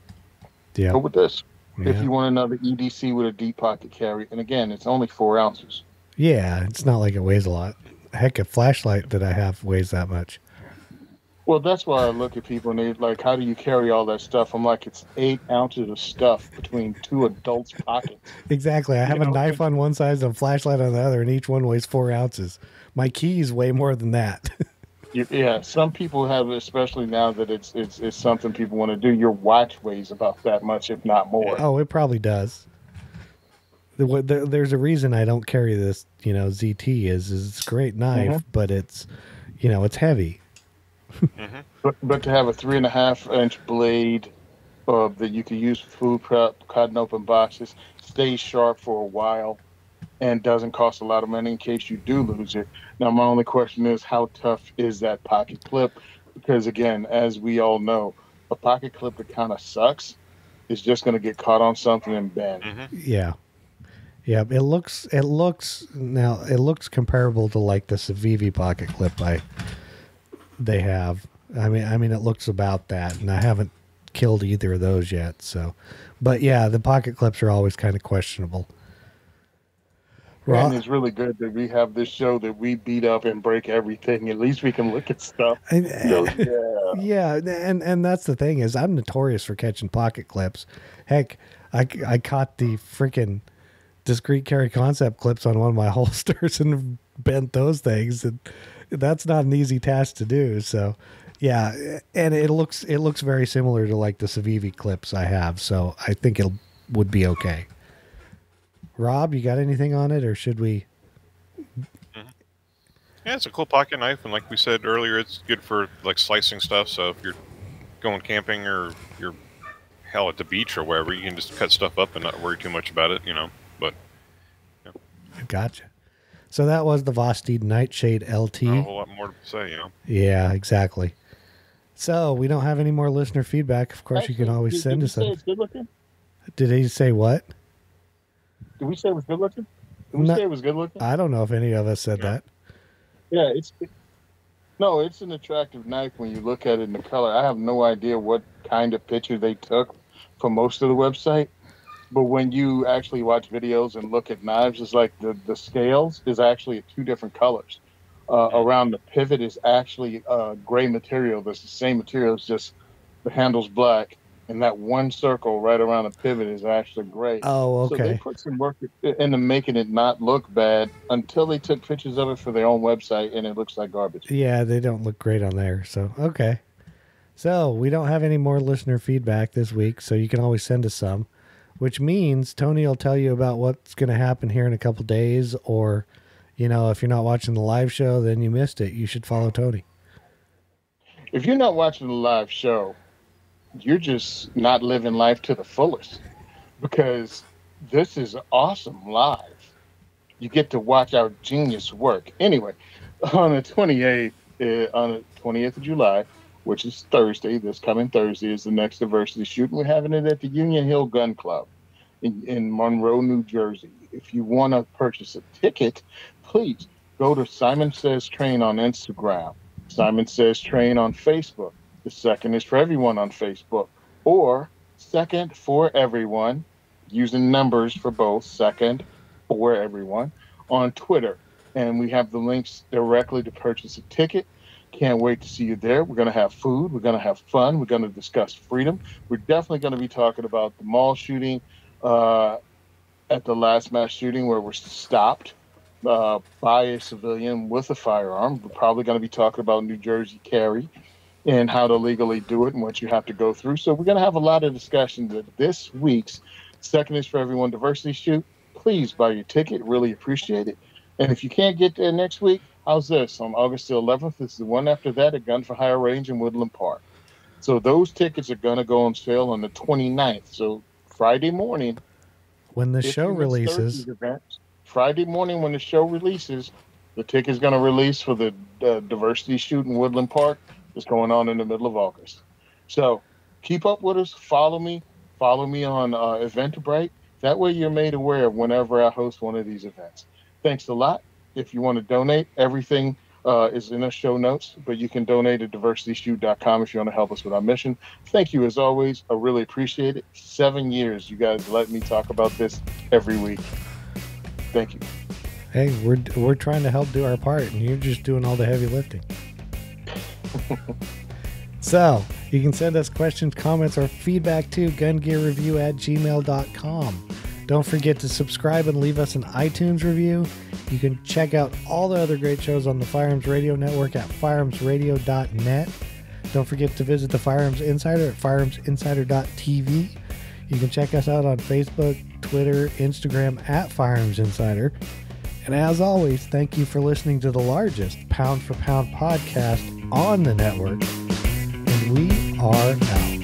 go with this. If you want another EDC with a deep pocket carry, and again, it's only 4 ounces. Yeah, it's not like it weighs a lot. Heck, a flashlight that I have weighs that much. Well, that's why I look at people and they're like, how do you carry all that stuff? I'm like, it's 8 ounces of stuff between 2 adults' pockets. Exactly. I have a knife on one side and a flashlight on the other, and each one weighs 4 ounces. My keys weigh more than that. Yeah, some people have, especially now that it's something people want to do. Your watch weighs about that much, if not more. Oh, it probably does. There's a reason I don't carry this, ZT is it's a great knife, but it's, it's heavy. But to have a 3.5-inch blade that you can use for food prep, cutting open boxes, stays sharp for a while, and doesn't cost a lot of money in case you do lose it. Now, my only question is, how tough is that pocket clip? Because again, as we all know, a pocket clip that kind of sucks is just going to get caught on something and bend. Yeah. Yeah, it looks comparable to like the Civivi pocket clip they have. I mean it looks about that, and I haven't killed either of those yet, so. But yeah, the pocket clips are always kind of questionable. And it's really good that we have this show that we beat up and break everything. At least we can look at stuff. Yeah, and that's the thing is I'm notorious for catching pocket clips. Heck, I caught the freaking discrete carry concept clips on one of my holsters and bent those things, and that's not an easy task to do. So yeah, and it looks very similar to like the Civivi clips I have, so I think it would be okay. Rob, you got anything on it, or should we? Yeah, it's a cool pocket knife, and like we said earlier, it's good for like slicing stuff. So if you're going camping or you're at the beach or wherever, you can just cut stuff up and not worry too much about it, But Gotcha. So that was the Vosteed Nightshade LT. Not a whole lot more to say, Yeah, exactly. So we don't have any more listener feedback. Of course, you can always send us some. Did he say what? Did we say it was good looking? Did we say it was good looking? I don't know if any of us said that. Yeah, it's an attractive knife when you look at it in the color. I have no idea what kind of picture they took for most of the website, but when you actually watch videos and look at knives, it's like the scales is actually 2 different colors. Around the pivot is actually gray material. That's the same material. It's just the handle's black. And that one circle right around the pivot is actually gray. Oh, okay. So they put some work into making it not look bad until they took pictures of it for their own website, and it looks like garbage. Yeah, they don't look great on there. So, okay. So, we don't have any more listener feedback this week, so you can always send us some, which means Tony will tell you about what's going to happen here in a couple days, or, if you're not watching the live show, then you missed it. You should follow Tony. If you're not watching the live show, you're just not living life to the fullest, because this is awesome live. You get to watch our genius work. Anyway, on the 28th, on the 20th of July, which is Thursday, this coming Thursday is the next diversity shoot. We're having it at the Union Hill Gun Club in Monroe, New Jersey. If you want to purchase a ticket, please go to Simon Says Train on Instagram, Simon Says Train on Facebook. The second is for everyone on Facebook, or second for everyone, using numbers for both, second for everyone, on Twitter. And we have the links directly to purchase a ticket. Can't wait to see you there. We're going to have food. We're going to have fun. We're going to discuss freedom. We're definitely going to be talking about the mall shooting at the last mass shooting where we're stopped by a civilian with a firearm. We're probably going to be talking about New Jersey carry and how to legally do it and what you have to go through. So we're going to have a lot of discussions at this week's Second is for Everyone Diversity Shoot. Please buy your ticket. Really appreciate it. And if you can't get there next week, how's this? On August the 11th, it's the one after that at Gun for Hire Range in Woodland Park. So those tickets are going to go on sale on the 29th. So Friday morning. When the show releases. Friday morning when the show releases, the ticket's going to release for the diversity shoot in Woodland Park. It's going on in the middle of August. So keep up with us. Follow me. Follow me on Eventbrite. That way you're made aware of whenever I host one of these events. Thanks a lot. If you want to donate, everything is in the show notes, but you can donate at diversityshoot.com if you want to help us with our mission. Thank you as always. I really appreciate it. 7 years you guys let me talk about this every week. Thank you. Hey, we're trying to help do our part, and you're just doing all the heavy lifting. So, you can send us questions, comments, or feedback to gungearreview@gmail.com. Don't forget to subscribe and leave us an iTunes review. You can check out all the other great shows on the Firearms Radio Network at firearmsradio.net. Don't forget to visit the Firearms Insider at firearmsinsider.tv. You can check us out on Facebook, Twitter, Instagram at Firearms Insider. And as always, thank you for listening to the largest pound-for-pound podcast on the network. And we are out.